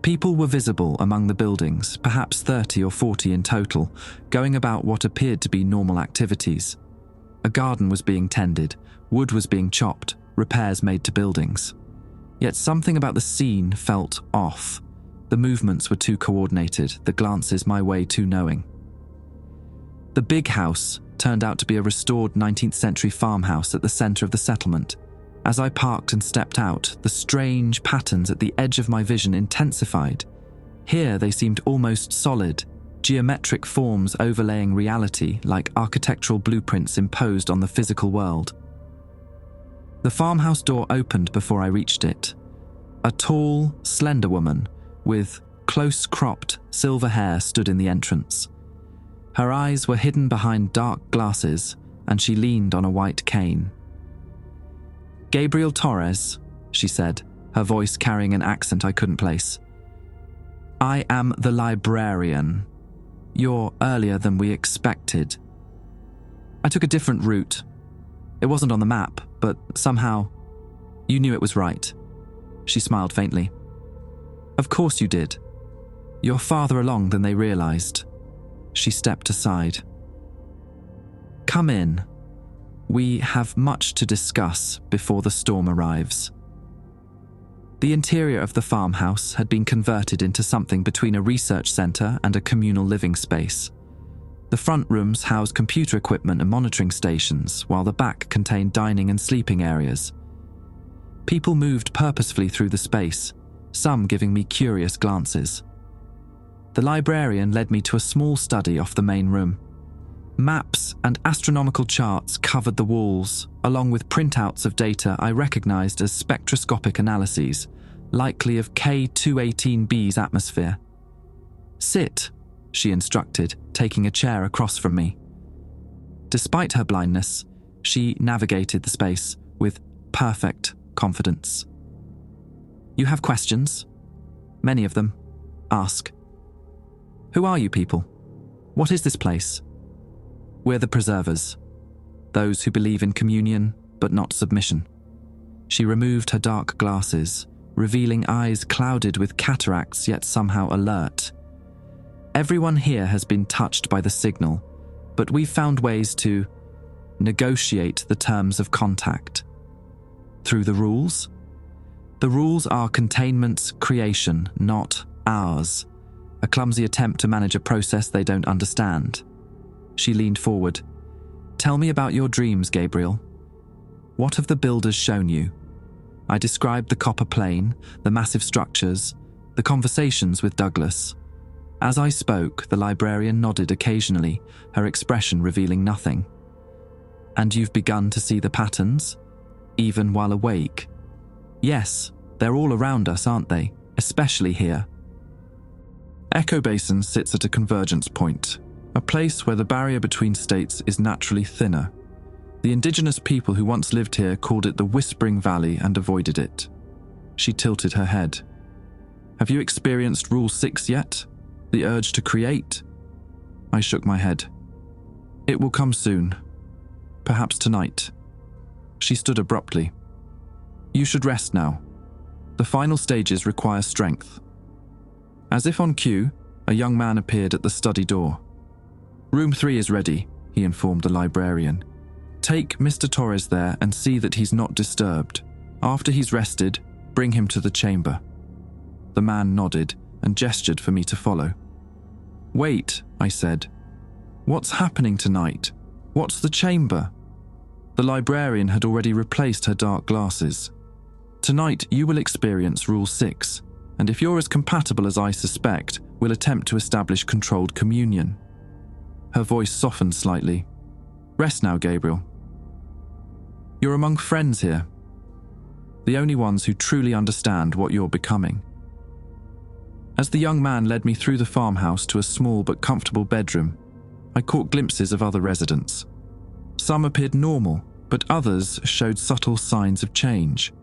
People were visible among the buildings, perhaps 30 or 40 in total, going about what appeared to be normal activities. A garden was being tended, wood was being chopped, repairs made to buildings. Yet something about the scene felt off. The movements were too coordinated, the glances my way too knowing. The big house turned out to be a restored 19th century farmhouse at the center of the settlement. As I parked and stepped out, the strange patterns at the edge of my vision intensified. Here they seemed almost solid, geometric forms overlaying reality like architectural blueprints imposed on the physical world. The farmhouse door opened before I reached it. A tall, slender woman with close-cropped silver hair stood in the entrance. Her eyes were hidden behind dark glasses, and she leaned on a white cane. "Gabriel Torres," she said, her voice carrying an accent I couldn't place. "I am the librarian. You're earlier than we expected." I took a different route. It wasn't on the map, but somehow, you knew it was right. She smiled faintly. "Of course you did. You're farther along than they realized." She stepped aside. "Come in. We have much to discuss before the storm arrives." The interior of the farmhouse had been converted into something between a research centre and a communal living space. The front rooms housed computer equipment and monitoring stations, while the back contained dining and sleeping areas. People moved purposefully through the space, some giving me curious glances. The librarian led me to a small study off the main room. Maps and astronomical charts covered the walls, along with printouts of data I recognized as spectroscopic analyses, likely of K2-18B's atmosphere. "Sit," she instructed, taking a chair across from me. Despite her blindness, she navigated the space with perfect confidence. "You have questions? Many of them. Ask. Who are you people? What is this place?" "We're the preservers, those who believe in communion but not submission." She removed her dark glasses, revealing eyes clouded with cataracts yet somehow alert. "Everyone here has been touched by the signal, but we've found ways to negotiate the terms of contact." "Through the rules?" "The rules are containment's creation, not ours. A clumsy attempt to manage a process they don't understand." She leaned forward. "Tell me about your dreams, Gabriel. What have the builders shown you?" I described the copper plane, the massive structures, the conversations with Douglas. As I spoke, the librarian nodded occasionally, her expression revealing nothing. "And you've begun to see the patterns? Even while awake?" "Yes, they're all around us, aren't they? Especially here." Echo Basin sits at a convergence point, a place where the barrier between states is naturally thinner. The indigenous people who once lived here called it the Whispering Valley and avoided it. She tilted her head. "Have you experienced Rule 6 yet? The urge to create?" I shook my head. "It will come soon. Perhaps tonight." She stood abruptly. "You should rest now. The final stages require strength." As if on cue, a young man appeared at the study door. "Room 3 is ready," he informed the librarian. "Take Mr. Torres there and see that he's not disturbed. After he's rested, bring him to the chamber." The man nodded and gestured for me to follow. "Wait," I said. "What's happening tonight? What's the chamber?" The librarian had already replaced her dark glasses. "Tonight you will experience Rule 6, and if you're as compatible as I suspect, we'll attempt to establish controlled communion." Her voice softened slightly. "Rest now, Gabriel. You're among friends here. The only ones who truly understand what you're becoming." As the young man led me through the farmhouse to a small but comfortable bedroom, I caught glimpses of other residents. Some appeared normal, but others showed subtle signs of change.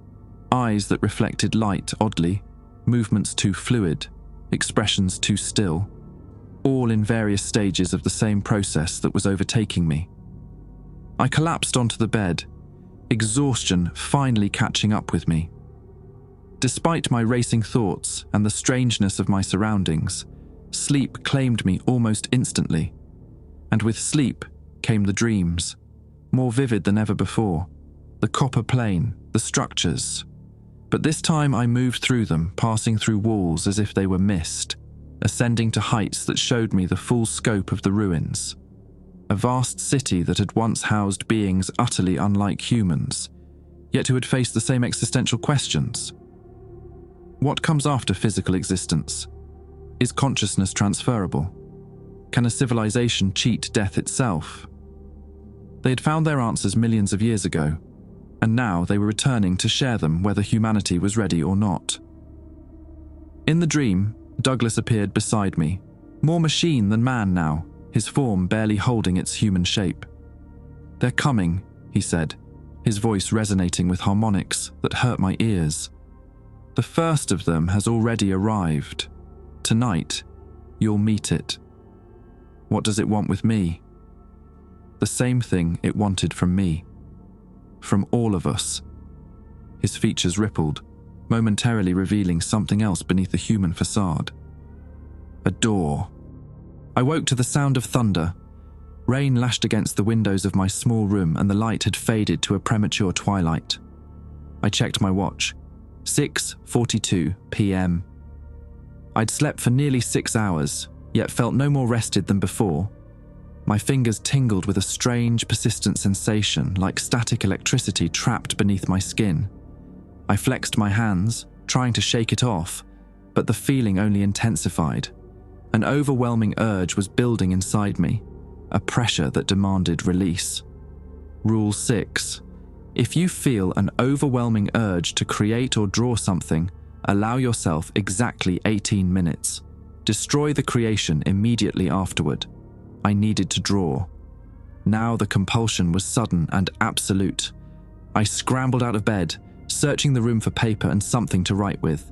Eyes that reflected light oddly, movements too fluid, expressions too still, all in various stages of the same process that was overtaking me. I collapsed onto the bed, exhaustion finally catching up with me. Despite my racing thoughts and the strangeness of my surroundings, sleep claimed me almost instantly. And with sleep came the dreams, more vivid than ever before. The copper plane, the structures. But this time I moved through them, passing through walls as if they were mist, ascending to heights that showed me the full scope of the ruins. A vast city that had once housed beings utterly unlike humans, yet who had faced the same existential questions. What comes after physical existence? Is consciousness transferable? Can a civilization cheat death itself? They had found their answers millions of years ago, and now they were returning to share them whether humanity was ready or not. In the dream, Douglas appeared beside me, more machine than man now, his form barely holding its human shape. "They're coming," he said, his voice resonating with harmonics that hurt my ears. "The first of them has already arrived. Tonight, you'll meet it. What does it want with me? The same thing it wanted from me. From all of us." His features rippled, momentarily revealing something else beneath the human facade. A door. I woke to the sound of thunder. Rain lashed against the windows of my small room and the light had faded to a premature twilight. I checked my watch. 6:42 p.m. I'd slept for nearly 6 hours, yet felt no more rested than before. My fingers tingled with a strange, persistent sensation like static electricity trapped beneath my skin. I flexed my hands, trying to shake it off, but the feeling only intensified. An overwhelming urge was building inside me, a pressure that demanded release. Rule 6. If you feel an overwhelming urge to create or draw something, allow yourself exactly 18 minutes. Destroy the creation immediately afterward. I needed to draw. Now the compulsion was sudden and absolute. I scrambled out of bed, searching the room for paper and something to write with.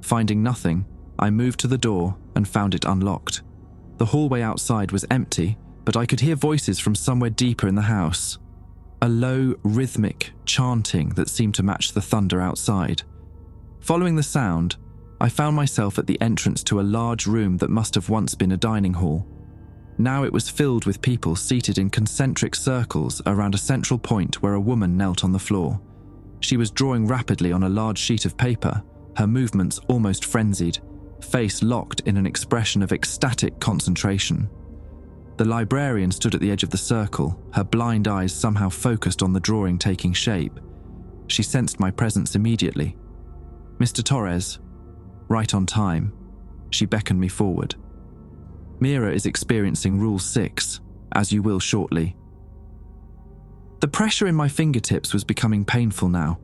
Finding nothing, I moved to the door and found it unlocked. The hallway outside was empty, but I could hear voices from somewhere deeper in the house. A low, rhythmic chanting that seemed to match the thunder outside. Following the sound, I found myself at the entrance to a large room that must have once been a dining hall. Now it was filled with people seated in concentric circles around a central point where a woman knelt on the floor. She was drawing rapidly on a large sheet of paper, her movements almost frenzied, face locked in an expression of ecstatic concentration. The librarian stood at the edge of the circle, her blind eyes somehow focused on the drawing taking shape. She sensed my presence immediately. "Mr. Torres." Right on time. She beckoned me forward. "Mira is experiencing Rule 6, as you will shortly." The pressure in my fingertips was becoming painful now.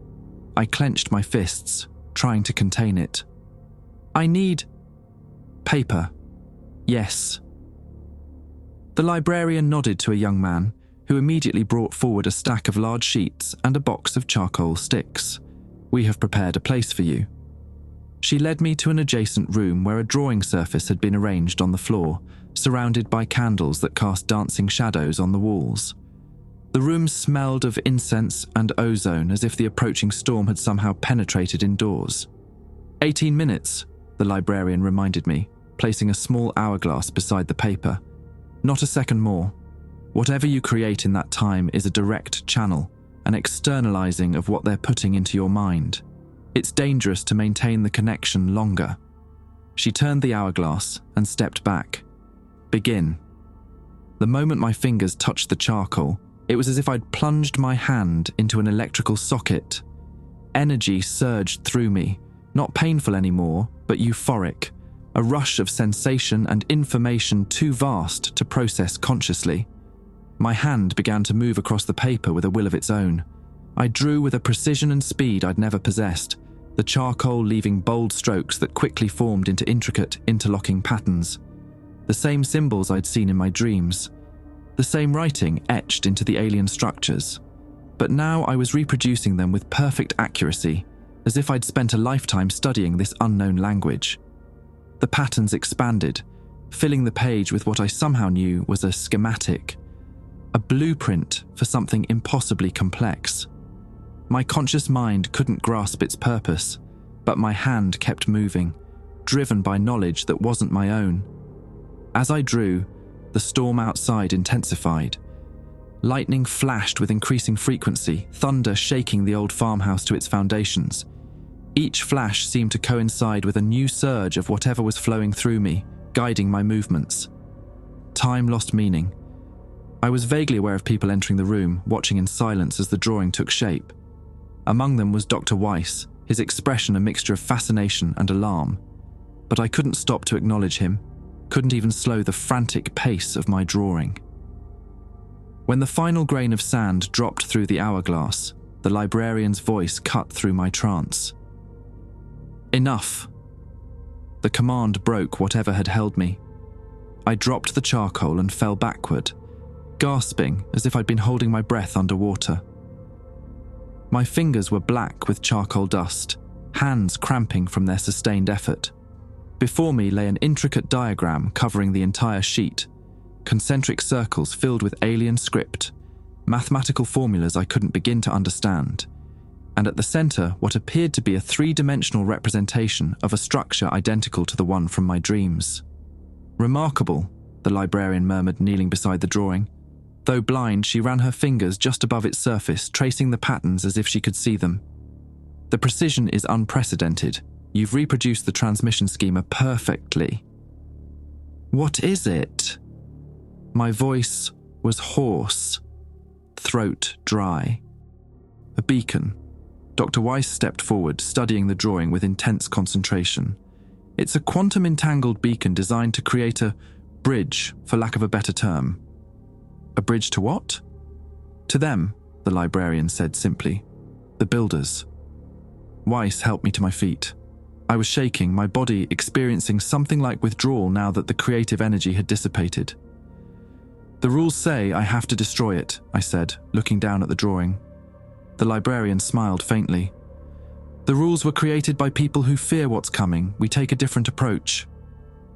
I clenched my fists, trying to contain it. "I need paper." "Yes." The librarian nodded to a young man, who immediately brought forward a stack of large sheets and a box of charcoal sticks. "We have prepared a place for you." She led me to an adjacent room where a drawing surface had been arranged on the floor, surrounded by candles that cast dancing shadows on the walls. The room smelled of incense and ozone, as if the approaching storm had somehow penetrated indoors. 18 minutes, the librarian reminded me, placing a small hourglass beside the paper. "Not a second more. Whatever you create in that time is a direct channel, an externalizing of what they're putting into your mind. It's dangerous to maintain the connection longer." She turned the hourglass and stepped back. "Begin." The moment my fingers touched the charcoal, it was as if I'd plunged my hand into an electrical socket. Energy surged through me, not painful anymore, but euphoric, a rush of sensation and information too vast to process consciously. My hand began to move across the paper with a will of its own. I drew with a precision and speed I'd never possessed, the charcoal leaving bold strokes that quickly formed into intricate, interlocking patterns. The same symbols I'd seen in my dreams. The same writing etched into the alien structures. But now I was reproducing them with perfect accuracy, as if I'd spent a lifetime studying this unknown language. The patterns expanded, filling the page with what I somehow knew was a schematic, a blueprint for something impossibly complex. My conscious mind couldn't grasp its purpose, but my hand kept moving, driven by knowledge that wasn't my own. As I drew, the storm outside intensified. Lightning flashed with increasing frequency, thunder shaking the old farmhouse to its foundations. Each flash seemed to coincide with a new surge of whatever was flowing through me, guiding my movements. Time lost meaning. I was vaguely aware of people entering the room, watching in silence as the drawing took shape. Among them was Dr. Weiss, his expression a mixture of fascination and alarm. But I couldn't stop to acknowledge him, couldn't even slow the frantic pace of my drawing. When the final grain of sand dropped through the hourglass, the librarian's voice cut through my trance. "Enough." The command broke whatever had held me. I dropped the charcoal and fell backward, gasping as if I'd been holding my breath underwater. My fingers were black with charcoal dust, hands cramping from their sustained effort. Before me lay an intricate diagram covering the entire sheet, concentric circles filled with alien script, mathematical formulas I couldn't begin to understand, and at the center what appeared to be a three-dimensional representation of a structure identical to the one from my dreams. "Remarkable," the librarian murmured, kneeling beside the drawing. Though blind, she ran her fingers just above its surface, tracing the patterns as if she could see them. The precision is unprecedented. You've reproduced the transmission schema perfectly. What is it? My voice was hoarse, throat dry. A beacon. Dr. Weiss stepped forward, studying the drawing with intense concentration. It's a quantum-entangled beacon designed to create a bridge, for lack of a better term. A bridge to what? To them, the librarian said simply. The builders. Weiss helped me to my feet. I was shaking, my body experiencing something like withdrawal now that the creative energy had dissipated. The rules say I have to destroy it, I said, looking down at the drawing. The librarian smiled faintly. The rules were created by people who fear what's coming. We take a different approach.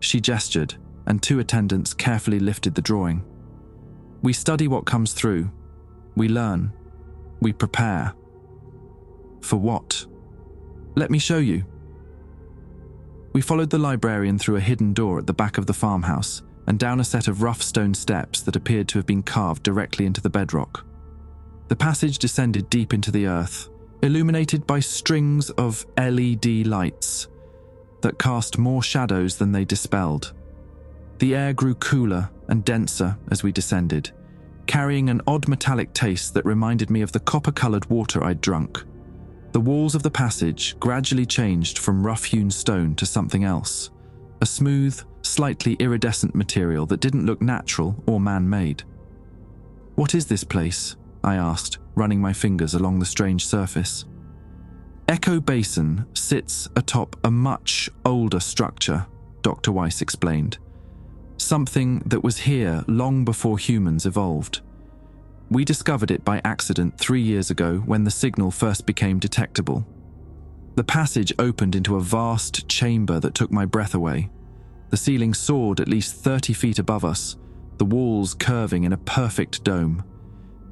She gestured, and 2 attendants carefully lifted the drawing. We study what comes through. We learn. We prepare. For what? Let me show you. We followed the librarian through a hidden door at the back of the farmhouse and down a set of rough stone steps that appeared to have been carved directly into the bedrock. The passage descended deep into the earth, illuminated by strings of LED lights that cast more shadows than they dispelled. The air grew cooler and denser as we descended, carrying an odd metallic taste that reminded me of the copper-colored water I'd drunk. The walls of the passage gradually changed from rough-hewn stone to something else, a smooth, slightly iridescent material that didn't look natural or man-made. "What is this place?" I asked, running my fingers along the strange surface. Echo Basin sits atop a much older structure, Dr. Weiss explained. Something that was here long before humans evolved. We discovered it by accident 3 years ago when the signal first became detectable. The passage opened into a vast chamber that took my breath away. The ceiling soared at least 30 feet above us, the walls curving in a perfect dome.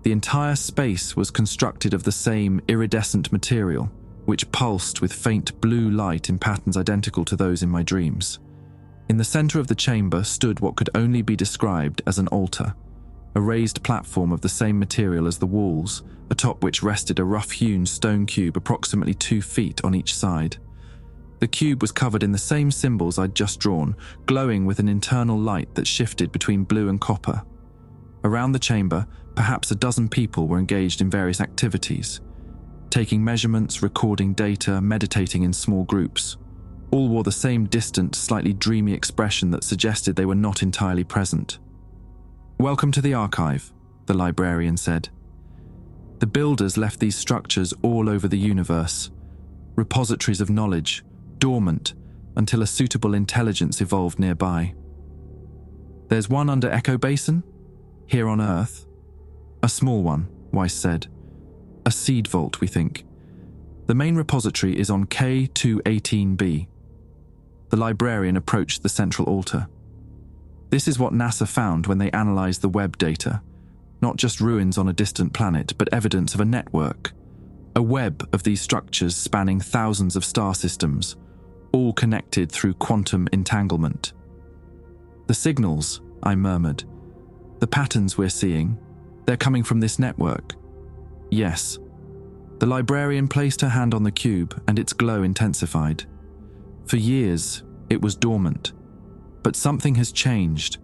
The entire space was constructed of the same iridescent material, which pulsed with faint blue light in patterns identical to those in my dreams. In the center of the chamber stood what could only be described as an altar, a raised platform of the same material as the walls, atop which rested a rough-hewn stone cube approximately 2 feet on each side. The cube was covered in the same symbols I'd just drawn, glowing with an internal light that shifted between blue and copper. Around the chamber, perhaps a dozen people were engaged in various activities, taking measurements, recording data, meditating in small groups. All wore the same distant, slightly dreamy expression that suggested they were not entirely present. "Welcome to the archive," the librarian said. The builders left these structures all over the universe, repositories of knowledge, dormant until a suitable intelligence evolved nearby. "There's one under Echo Basin? Here on Earth?" "A small one," Weiss said. "A seed vault, we think. The main repository is on K2-18B. The librarian approached the central altar. "This is what NASA found when they analyzed the Webb data. Not just ruins on a distant planet, but evidence of a network. A web of these structures spanning thousands of star systems, all connected through quantum entanglement." "The signals," I murmured. "The patterns we're seeing, they're coming from this network." "Yes." The librarian placed her hand on the cube, and its glow intensified. For years, it was dormant. But something has changed.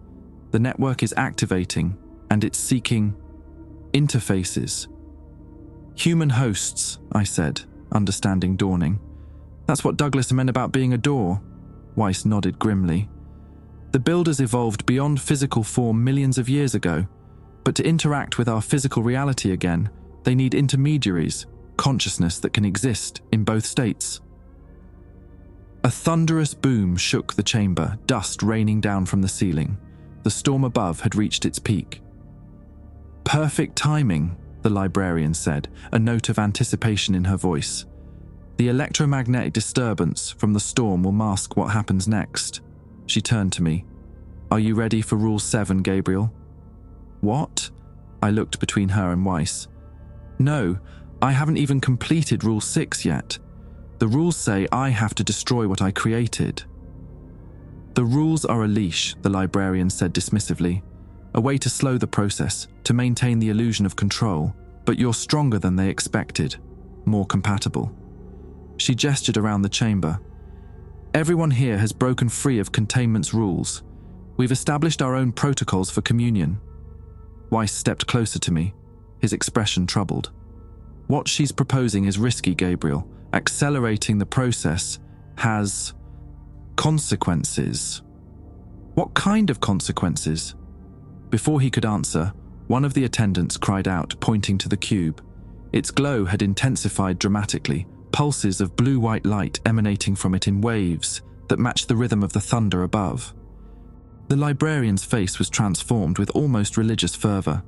The network is activating, and it's seeking interfaces. "Human hosts," I said, understanding dawning. "That's what Douglas meant about being a door." Weiss nodded grimly. "The builders evolved beyond physical form millions of years ago, but to interact with our physical reality again, they need intermediaries, consciousness that can exist in both states." A thunderous boom shook the chamber, dust raining down from the ceiling. The storm above had reached its peak. "Perfect timing," the librarian said, a note of anticipation in her voice. "The electromagnetic disturbance from the storm will mask what happens next." She turned to me. "Are you ready for Rule 7, Gabriel?" "What?" I looked between her and Weiss. "No, I haven't even completed Rule 6 yet. The rules say I have to destroy what I created." "The rules are a leash," the librarian said dismissively. "A way to slow the process, to maintain the illusion of control, but you're stronger than they expected, more compatible. She gestured around the chamber. Everyone here has broken free of containment's rules. We've established our own protocols for communion. Weiss stepped closer to me, his expression troubled. What she's proposing is risky, Gabriel. Accelerating the process has consequences. What kind of consequences? Before he could answer, one of the attendants cried out, pointing to the cube. Its glow had intensified dramatically, pulses of blue-white light emanating from it in waves that matched the rhythm of the thunder above. The librarian's face was transformed with almost religious fervor.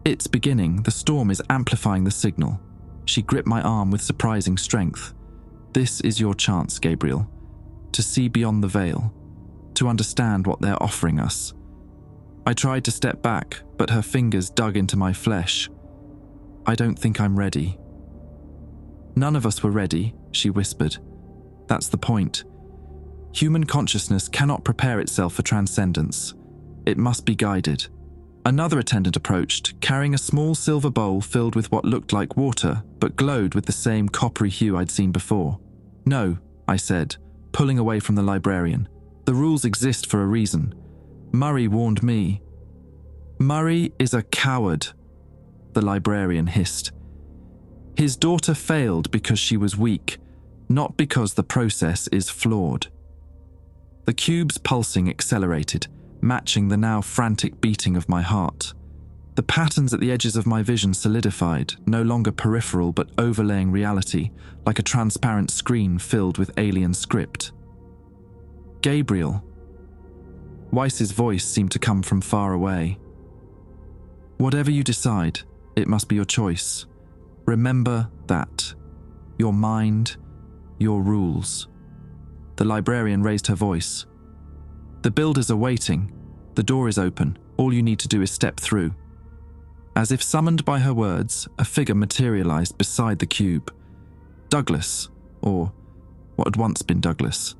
It's beginning, the storm is amplifying the signal. She gripped my arm with surprising strength. This is your chance, Gabriel, to see beyond the veil, to understand what they're offering us. I tried to step back, but her fingers dug into my flesh. I don't think I'm ready. None of us were ready, she whispered. That's the point. Human consciousness cannot prepare itself for transcendence. It must be guided. Another attendant approached, carrying a small silver bowl filled with what looked like water, but glowed with the same coppery hue I'd seen before. No, I said, pulling away from the librarian. The rules exist for a reason. Murray warned me. Murray is a coward, the librarian hissed. His daughter failed because she was weak, not because the process is flawed. The cube's pulsing accelerated, matching the now frantic beating of my heart. The patterns at the edges of my vision solidified, no longer peripheral but overlaying reality, like a transparent screen filled with alien script. Gabriel. Weiss's voice seemed to come from far away. Whatever you decide, it must be your choice. Remember that. Your mind, your rules. The librarian raised her voice. The builders are waiting. The door is open. All you need to do is step through. As if summoned by her words, a figure materialized beside the cube. Douglas, or what had once been Douglas.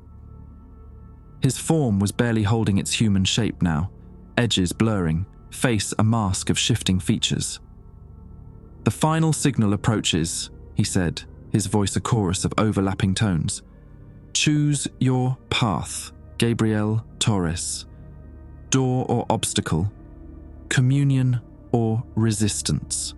His form was barely holding its human shape now, edges blurring, face a mask of shifting features. The final signal approaches, he said, his voice a chorus of overlapping tones. Choose your path, Gabriel Torres. Door or obstacle, communion or resistance.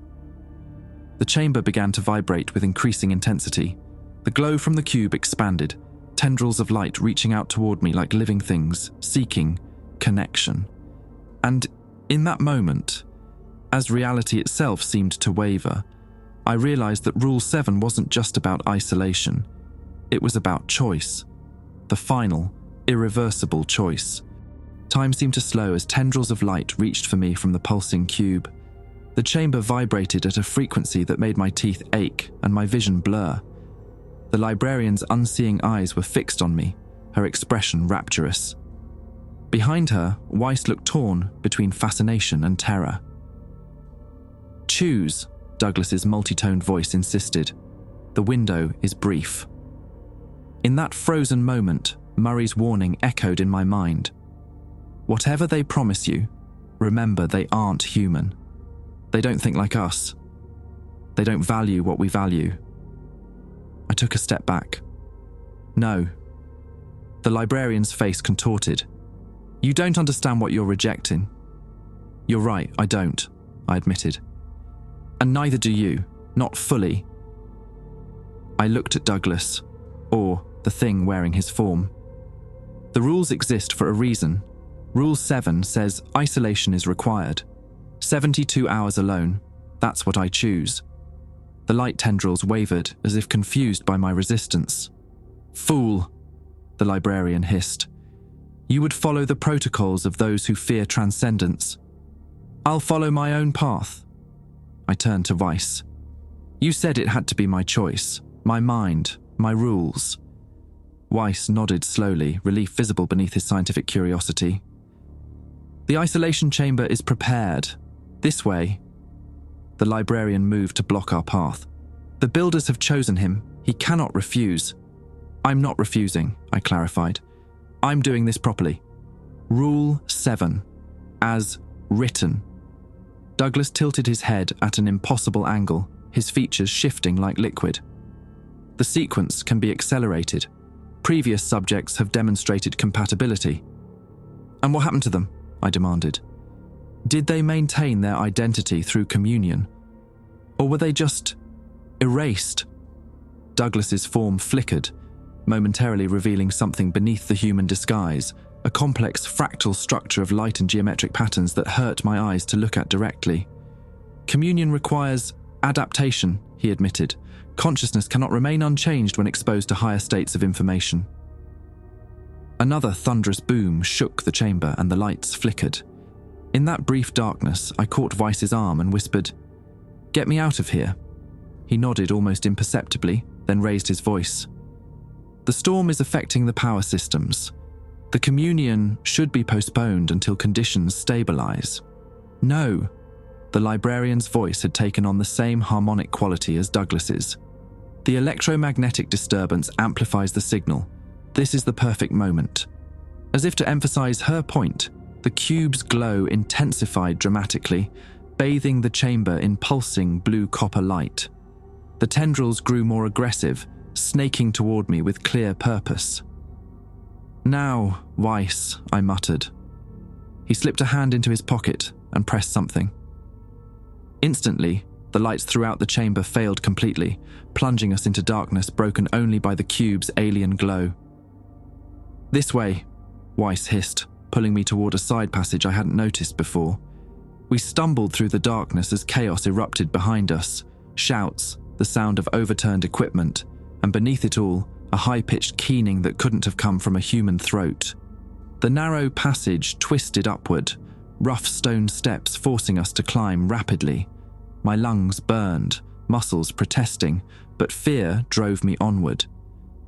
The chamber began to vibrate with increasing intensity. The glow from the cube expanded, tendrils of light reaching out toward me like living things, seeking connection. And in that moment, as reality itself seemed to waver, I realized that Rule 7 wasn't just about isolation. It was about choice. The final, irreversible choice. Time seemed to slow as tendrils of light reached for me from the pulsing cube. The chamber vibrated at a frequency that made my teeth ache and my vision blur. The librarian's unseeing eyes were fixed on me, her expression rapturous. Behind her, Weiss looked torn between fascination and terror. Choose, Douglas's multi-toned voice insisted. The window is brief. In that frozen moment, Murray's warning echoed in my mind. Whatever they promise you, remember they aren't human. They don't think like us. They don't value what we value. I took a step back. No. The librarian's face contorted. You don't understand what you're rejecting. You're right, I don't, I admitted. And neither do you, not fully. I looked at Douglas, or the thing wearing his form. The rules exist for a reason. Rule 7 says isolation is required. 72 hours alone, that's what I choose. The light tendrils wavered as if confused by my resistance. Fool, the librarian hissed. You would follow the protocols of those who fear transcendence. I'll follow my own path. I turned to Weiss. You said it had to be my choice, my mind, my rules. Weiss nodded slowly, relief visible beneath his scientific curiosity. The isolation chamber is prepared. This way. The librarian moved to block our path. The builders have chosen him. He cannot refuse. I'm not refusing, I clarified. I'm doing this properly. Rule 7. As written. Douglas tilted his head at an impossible angle, his features shifting like liquid. The sequence can be accelerated. Previous subjects have demonstrated compatibility. And what happened to them? I demanded. Did they maintain their identity through communion? Or were they just erased? Douglas's form flickered, momentarily revealing something beneath the human disguise, a complex fractal structure of light and geometric patterns that hurt my eyes to look at directly. Communion requires adaptation, he admitted. Consciousness cannot remain unchanged when exposed to higher states of information. Another thunderous boom shook the chamber and the lights flickered. In that brief darkness, I caught Weiss's arm and whispered, "Get me out of here." He nodded almost imperceptibly, then raised his voice. "The storm is affecting the power systems. The communion should be postponed until conditions stabilize." "No." The librarian's voice had taken on the same harmonic quality as Douglas's. "The electromagnetic disturbance amplifies the signal. This is the perfect moment." As if to emphasize her point, the cube's glow intensified dramatically, bathing the chamber in pulsing blue copper light. The tendrils grew more aggressive, snaking toward me with clear purpose. "Now, Weiss," I muttered. He slipped a hand into his pocket and pressed something. Instantly, the lights throughout the chamber failed completely, plunging us into darkness broken only by the cube's alien glow. "This way," Weiss hissed, pulling me toward a side passage I hadn't noticed before. We stumbled through the darkness as chaos erupted behind us, shouts, the sound of overturned equipment, and beneath it all, a high-pitched keening that couldn't have come from a human throat. The narrow passage twisted upward, rough stone steps forcing us to climb rapidly. My lungs burned, muscles protesting, but fear drove me onward.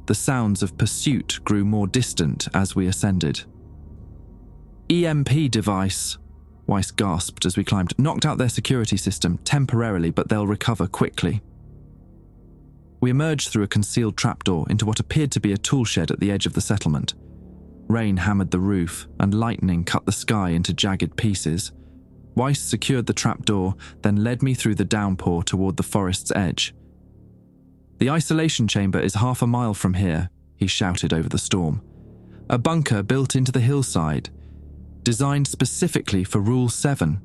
The sounds of pursuit grew more distant as we ascended. "EMP device," Weiss gasped as we climbed. "Knocked out their security system temporarily, but they'll recover quickly." We emerged through a concealed trapdoor into what appeared to be a tool shed at the edge of the settlement. Rain hammered the roof, and lightning cut the sky into jagged pieces. Weiss secured the trapdoor, then led me through the downpour toward the forest's edge. "The isolation chamber is 1/2 mile from here," he shouted over the storm. "A bunker built into the hillside, designed specifically for Rule 7.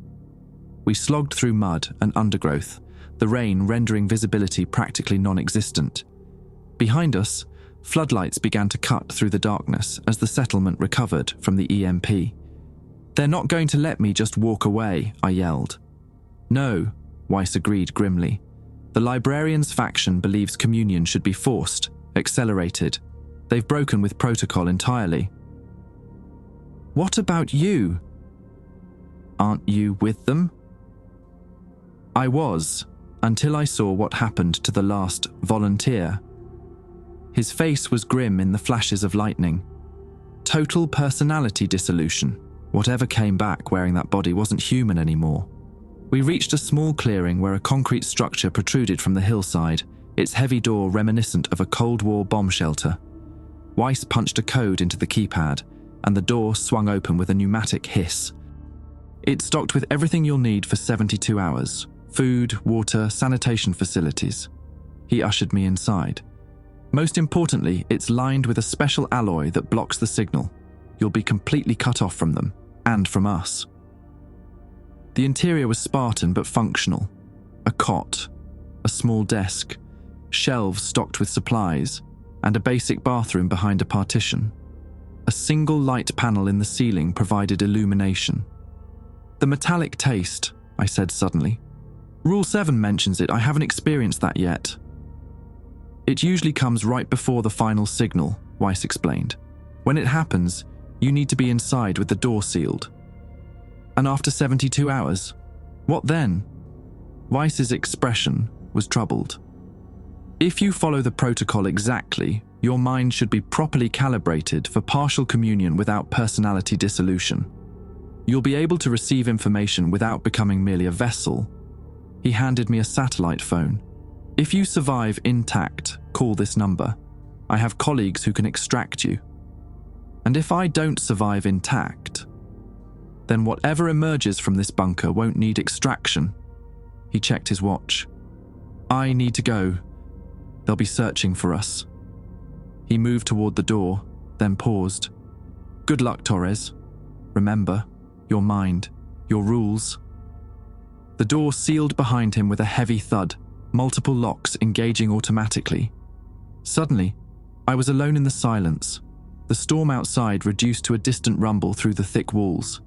We slogged through mud and undergrowth, the rain rendering visibility practically non-existent. Behind us, floodlights began to cut through the darkness as the settlement recovered from the EMP. "They're not going to let me just walk away," I yelled. "No," Weiss agreed grimly. "The librarian's faction believes communion should be forced, accelerated. They've broken with protocol entirely." "What about you? Aren't you with them?" I was, until I saw what happened to the last volunteer. His face was grim in the flashes of lightning. Total personality dissolution. Whatever came back wearing that body wasn't human anymore. We reached a small clearing where a concrete structure protruded from the hillside, its heavy door reminiscent of a Cold War bomb shelter. Weiss punched a code into the keypad, and the door swung open with a pneumatic hiss. It's stocked with everything you'll need for 72 hours. Food, water, sanitation facilities. He ushered me inside. Most importantly, it's lined with a special alloy that blocks the signal. You'll be completely cut off from them, and from us. The interior was Spartan but functional. A cot, a small desk, shelves stocked with supplies, and a basic bathroom behind a partition. A single light panel in the ceiling provided illumination. "The metallic taste," I said suddenly. "Rule 7 mentions it, I haven't experienced that yet." "It usually comes right before the final signal," Weiss explained. "When it happens, you need to be inside with the door sealed." "And after 72 hours? What then?" Weiss's expression was troubled. "If you follow the protocol exactly, your mind should be properly calibrated for partial communion without personality dissolution. You'll be able to receive information without becoming merely a vessel." He handed me a satellite phone. "If you survive intact, call this number. I have colleagues who can extract you. And if I don't survive intact, then whatever emerges from this bunker won't need extraction." He checked his watch. "I need to go. They'll be searching for us." He moved toward the door, then paused. "Good luck, Torres. Remember, your mind, your rules." The door sealed behind him with a heavy thud, multiple locks engaging automatically. Suddenly, I was alone in the silence. The storm outside reduced to a distant rumble through the thick walls.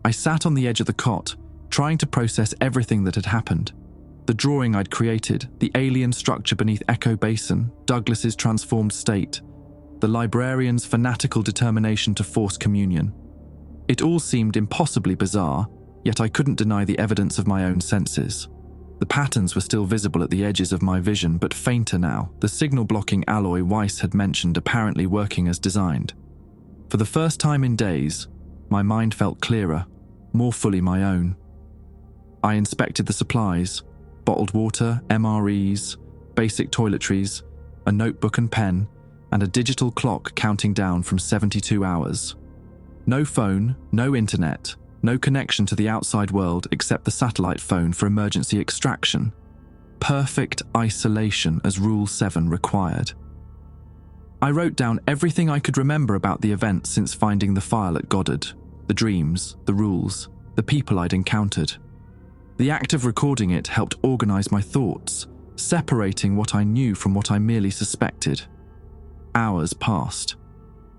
I sat on the edge of the cot, trying to process everything that had happened. The drawing I'd created, the alien structure beneath Echo Basin, Douglas's transformed state, the librarian's fanatical determination to force communion. It all seemed impossibly bizarre, yet I couldn't deny the evidence of my own senses. The patterns were still visible at the edges of my vision, but fainter now, the signal-blocking alloy Weiss had mentioned apparently working as designed. For the first time in days, my mind felt clearer, more fully my own. I inspected the supplies: bottled water, MREs, basic toiletries, a notebook and pen, and a digital clock counting down from 72 hours. No phone, no internet, no connection to the outside world except the satellite phone for emergency extraction. Perfect isolation as Rule 7 required. I wrote down everything I could remember about the events since finding the file at Goddard: the dreams, the rules, the people I'd encountered. The act of recording it helped organize my thoughts, separating what I knew from what I merely suspected. Hours passed.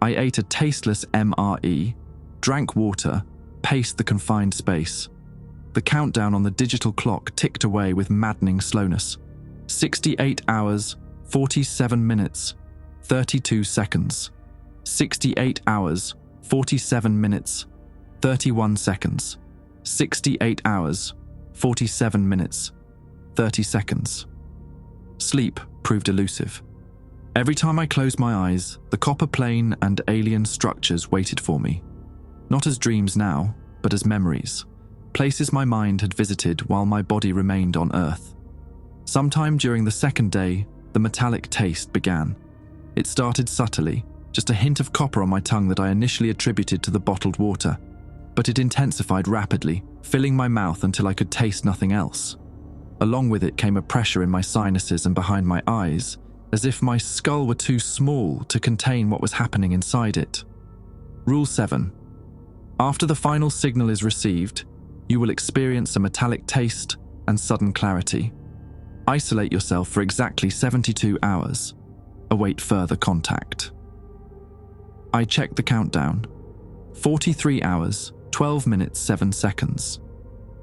I ate a tasteless MRE, drank water, paced the confined space. The countdown on the digital clock ticked away with maddening slowness. 68 hours, 47 minutes, 32 seconds. 68 hours, 47 minutes, 31 seconds. 68 hours, 47 minutes, 30 seconds. Sleep proved elusive. Every time I closed my eyes, the copper plane and alien structures waited for me. Not as dreams now, but as memories. Places my mind had visited while my body remained on Earth. Sometime during the second day, the metallic taste began. It started subtly, just a hint of copper on my tongue that I initially attributed to the bottled water. But it intensified rapidly, filling my mouth until I could taste nothing else. Along with it came a pressure in my sinuses and behind my eyes, as if my skull were too small to contain what was happening inside it. Rule 7. After the final signal is received, you will experience a metallic taste and sudden clarity. Isolate yourself for exactly 72 hours. Await further contact. I checked the countdown. 43 hours, 12 minutes, 7 seconds.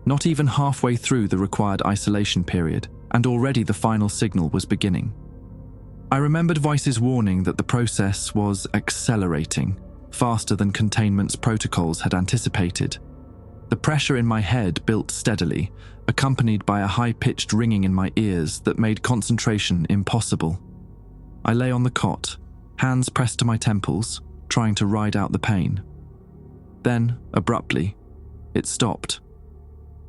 Not even halfway through the required isolation period, and already the final signal was beginning. I remembered Weiss's warning that the process was accelerating, faster than containment's protocols had anticipated. The pressure in my head built steadily, accompanied by a high-pitched ringing in my ears that made concentration impossible. I lay on the cot, hands pressed to my temples, trying to ride out the pain. Then, abruptly, it stopped.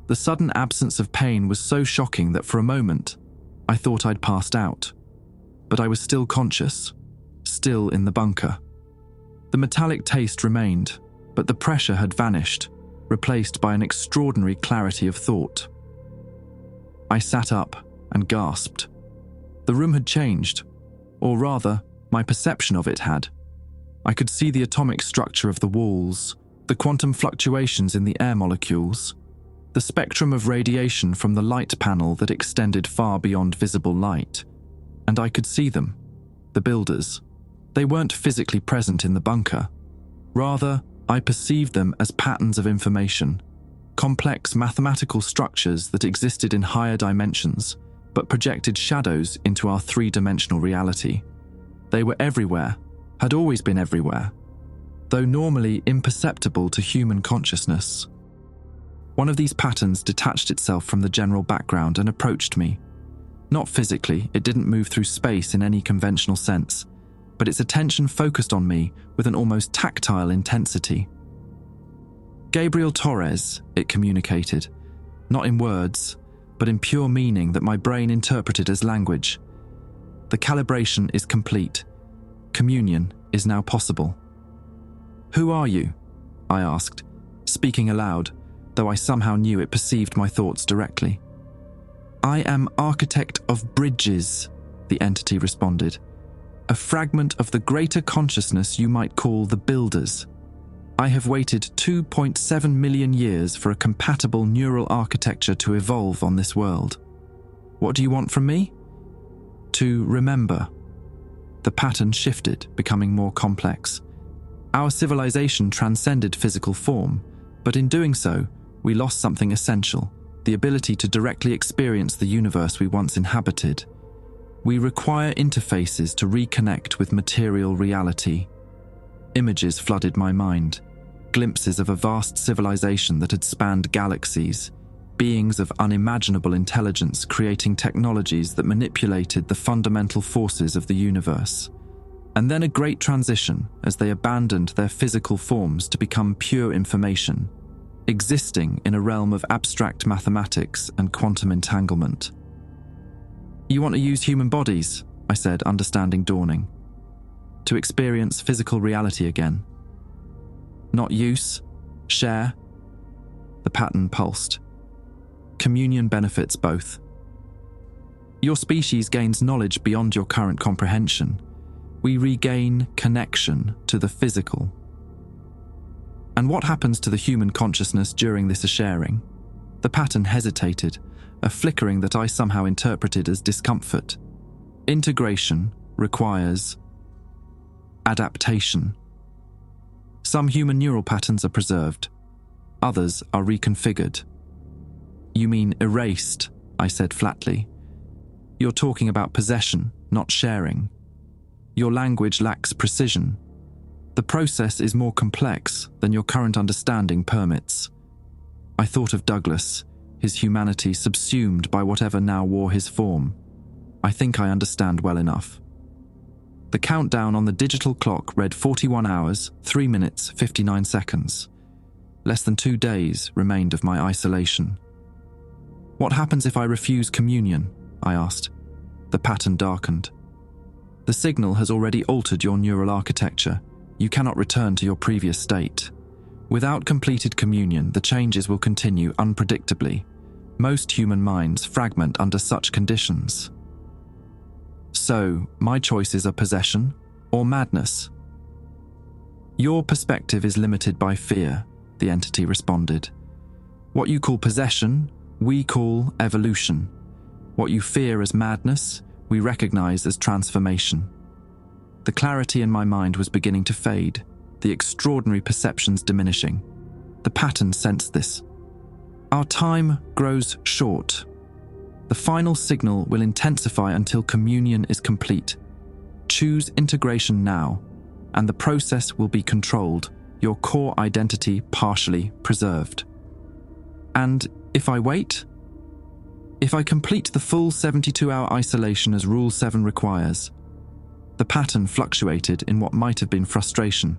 The sudden absence of pain was so shocking that for a moment, I thought I'd passed out. But I was still conscious, still in the bunker. The metallic taste remained, but the pressure had vanished, replaced by an extraordinary clarity of thought. I sat up and gasped. The room had changed, or rather, my perception of it had. I could see the atomic structure of the walls, the quantum fluctuations in the air molecules, the spectrum of radiation from the light panel that extended far beyond visible light. And I could see them, the builders. They weren't physically present in the bunker. Rather, I perceived them as patterns of information, complex mathematical structures that existed in higher dimensions, but projected shadows into our three-dimensional reality. They were everywhere, had always been everywhere, though normally imperceptible to human consciousness. One of these patterns detached itself from the general background and approached me. Not physically, it didn't move through space in any conventional sense, but its attention focused on me with an almost tactile intensity. "Gabriel Torres," it communicated, not in words, but in pure meaning that my brain interpreted as language. "The calibration is complete. Communion is now possible." "Who are you?" I asked, speaking aloud, though I somehow knew it perceived my thoughts directly. "I am architect of bridges," the entity responded. A fragment of the greater consciousness you might call the builders. I have waited 2.7 million years for a compatible neural architecture to evolve on this world. What do you want from me? To remember. The pattern shifted, becoming more complex. Our civilization transcended physical form, but in doing so, we lost something essential, the ability to directly experience the universe we once inhabited. We require interfaces to reconnect with material reality. Images flooded my mind, glimpses of a vast civilization that had spanned galaxies, beings of unimaginable intelligence creating technologies that manipulated the fundamental forces of the universe. And then a great transition as they abandoned their physical forms to become pure information, existing in a realm of abstract mathematics and quantum entanglement. You want to use human bodies, I said, understanding dawning. To experience physical reality again. Not use, share. The pattern pulsed. Communion benefits both. Your species gains knowledge beyond your current comprehension. We regain connection to the physical. And what happens to the human consciousness during this sharing? The pattern hesitated, a flickering that I somehow interpreted as discomfort. Integration requires adaptation. Some human neural patterns are preserved, others are reconfigured. You mean erased, I said flatly. You're talking about possession, not sharing. Your language lacks precision. The process is more complex than your current understanding permits. I thought of Douglas, his humanity subsumed by whatever now wore his form. I think I understand well enough. The countdown on the digital clock read 41 hours, 3 minutes, 59 seconds. Less than 2 days remained of my isolation. What happens if I refuse communion? I asked. The pattern darkened. The signal has already altered your neural architecture. You cannot return to your previous state. Without completed communion, the changes will continue unpredictably. Most human minds fragment under such conditions. So, my choices are possession or madness. Your perspective is limited by fear, the entity responded. What you call possession, we call evolution. What you fear as madness, we recognize as transformation. The clarity in my mind was beginning to fade, the extraordinary perceptions diminishing. The pattern sensed this. Our time grows short. The final signal will intensify until communion is complete. Choose integration now, and the process will be controlled, your core identity partially preserved. And if I wait? If I complete the full 72-hour isolation as Rule 7 requires? The pattern fluctuated in what might have been frustration.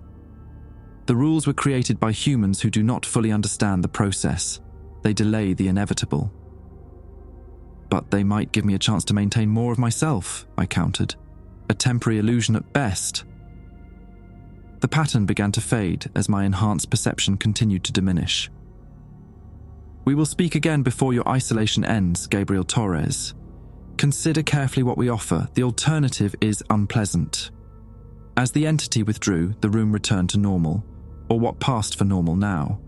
The rules were created by humans who do not fully understand the process. They delay the inevitable. But they might give me a chance to maintain more of myself, I countered. A temporary illusion at best. The pattern began to fade as my enhanced perception continued to diminish. We will speak again before your isolation ends, Gabriel Torres. Consider carefully what we offer. The alternative is unpleasant. As the entity withdrew, the room returned to normal, or what passed for normal now.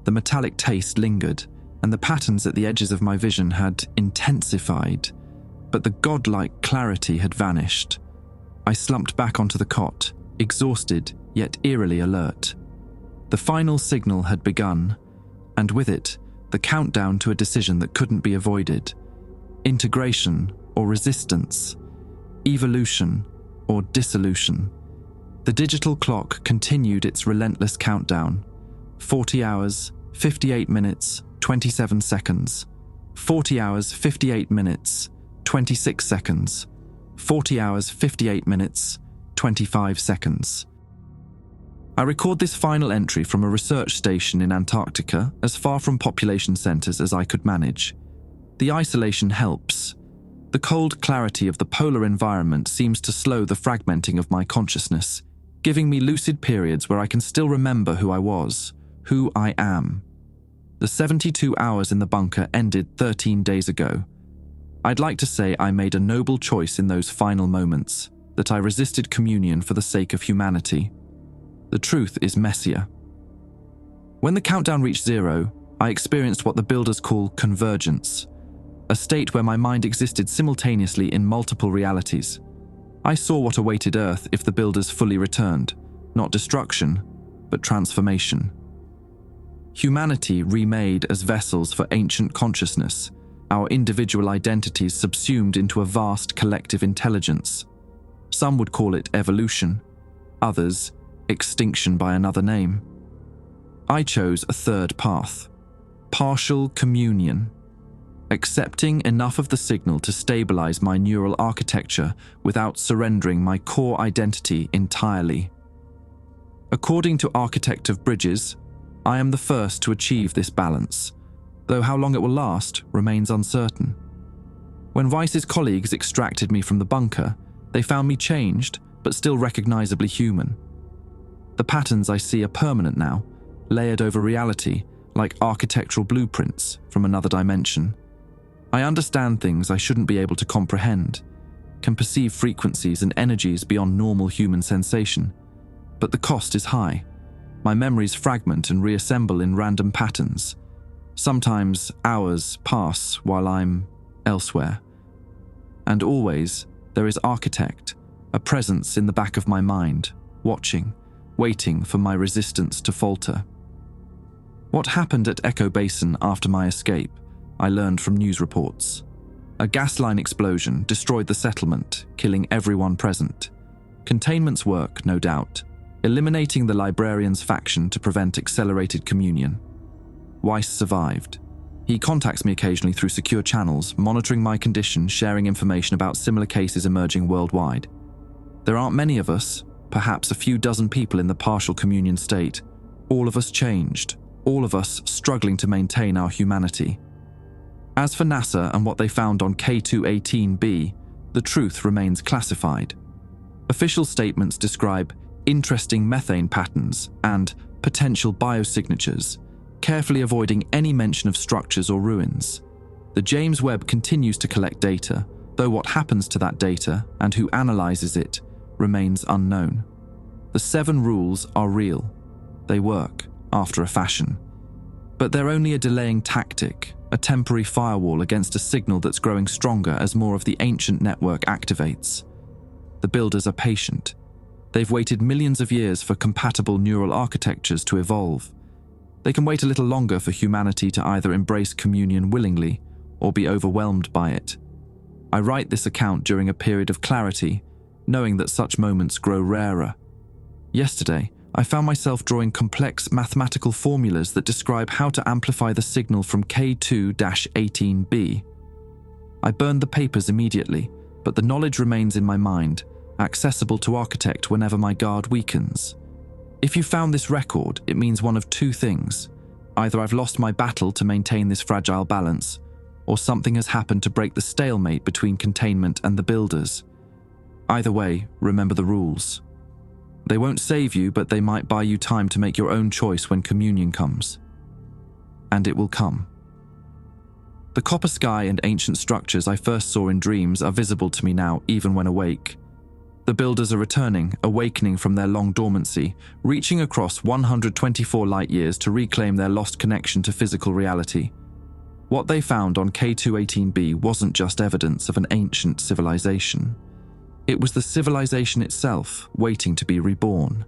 The metallic taste lingered, and the patterns at the edges of my vision had intensified, but the godlike clarity had vanished. I slumped back onto the cot, exhausted yet eerily alert. The final signal had begun, and with it, the countdown to a decision that couldn't be avoided. Integration or resistance, evolution or dissolution. The digital clock continued its relentless countdown. 40 hours, 58 minutes, 27 seconds. 40 hours, 58 minutes, 26 seconds. 40 hours, 58 minutes, 25 seconds. I record this final entry from a research station in Antarctica, as far from population centres as I could manage. The isolation helps. The cold clarity of the polar environment seems to slow the fragmenting of my consciousness, giving me lucid periods where I can still remember who I was, who I am. The 72 hours in the bunker ended 13 days ago. I'd like to say I made a noble choice in those final moments, that I resisted communion for the sake of humanity. The truth is messier. When the countdown reached 0, I experienced what the builders call convergence, a state where my mind existed simultaneously in multiple realities. I saw what awaited Earth if the builders fully returned, not destruction, but transformation. Humanity remade as vessels for ancient consciousness, our individual identities subsumed into a vast collective intelligence. Some would call it evolution, others extinction by another name. I chose a third path, partial communion, accepting enough of the signal to stabilize my neural architecture without surrendering my core identity entirely. According to Architect of Bridges, I am the first to achieve this balance, though how long it will last remains uncertain. When Vice's colleagues extracted me from the bunker, they found me changed, but still recognizably human. The patterns I see are permanent now, layered over reality, like architectural blueprints from another dimension. I understand things I shouldn't be able to comprehend, can perceive frequencies and energies beyond normal human sensation, but the cost is high. My memories fragment and reassemble in random patterns. Sometimes hours pass while I'm elsewhere. And always, there is Architect, a presence in the back of my mind, watching, waiting for my resistance to falter. What happened at Echo Basin after my escape, I learned from news reports. A gas line explosion destroyed the settlement, killing everyone present. Containment's work, no doubt, eliminating the librarian's faction to prevent accelerated communion. Weiss survived. He contacts me occasionally through secure channels, monitoring my condition, sharing information about similar cases emerging worldwide. There aren't many of us, perhaps a few dozen people in the partial communion state. All of us changed, all of us struggling to maintain our humanity. As for NASA and what they found on K2-18B, the truth remains classified. Official statements describe interesting methane patterns and potential biosignatures, carefully avoiding any mention of structures or ruins. The James Webb continues to collect data, though what happens to that data and who analyzes it remains unknown. The 7 rules are real. They work, after a fashion. But they're only a delaying tactic, a temporary firewall against a signal that's growing stronger as more of the ancient network activates. The builders are patient. They've waited millions of years for compatible neural architectures to evolve. They can wait a little longer for humanity to either embrace communion willingly or be overwhelmed by it. I write this account during a period of clarity, knowing that such moments grow rarer. Yesterday, I found myself drawing complex mathematical formulas that describe how to amplify the signal from K2-18B. I burned the papers immediately, but the knowledge remains in my mind, accessible to Architect whenever my guard weakens. If you found this record, it means one of 2 things. Either I've lost my battle to maintain this fragile balance, or something has happened to break the stalemate between containment and the builders. Either way, remember the rules. They won't save you, but they might buy you time to make your own choice when communion comes. And it will come. The copper sky and ancient structures I first saw in dreams are visible to me now, even when awake. The builders are returning, awakening from their long dormancy, reaching across 124 light years to reclaim their lost connection to physical reality. What they found on K2-18B wasn't just evidence of an ancient civilization. It was the civilization itself, waiting to be reborn.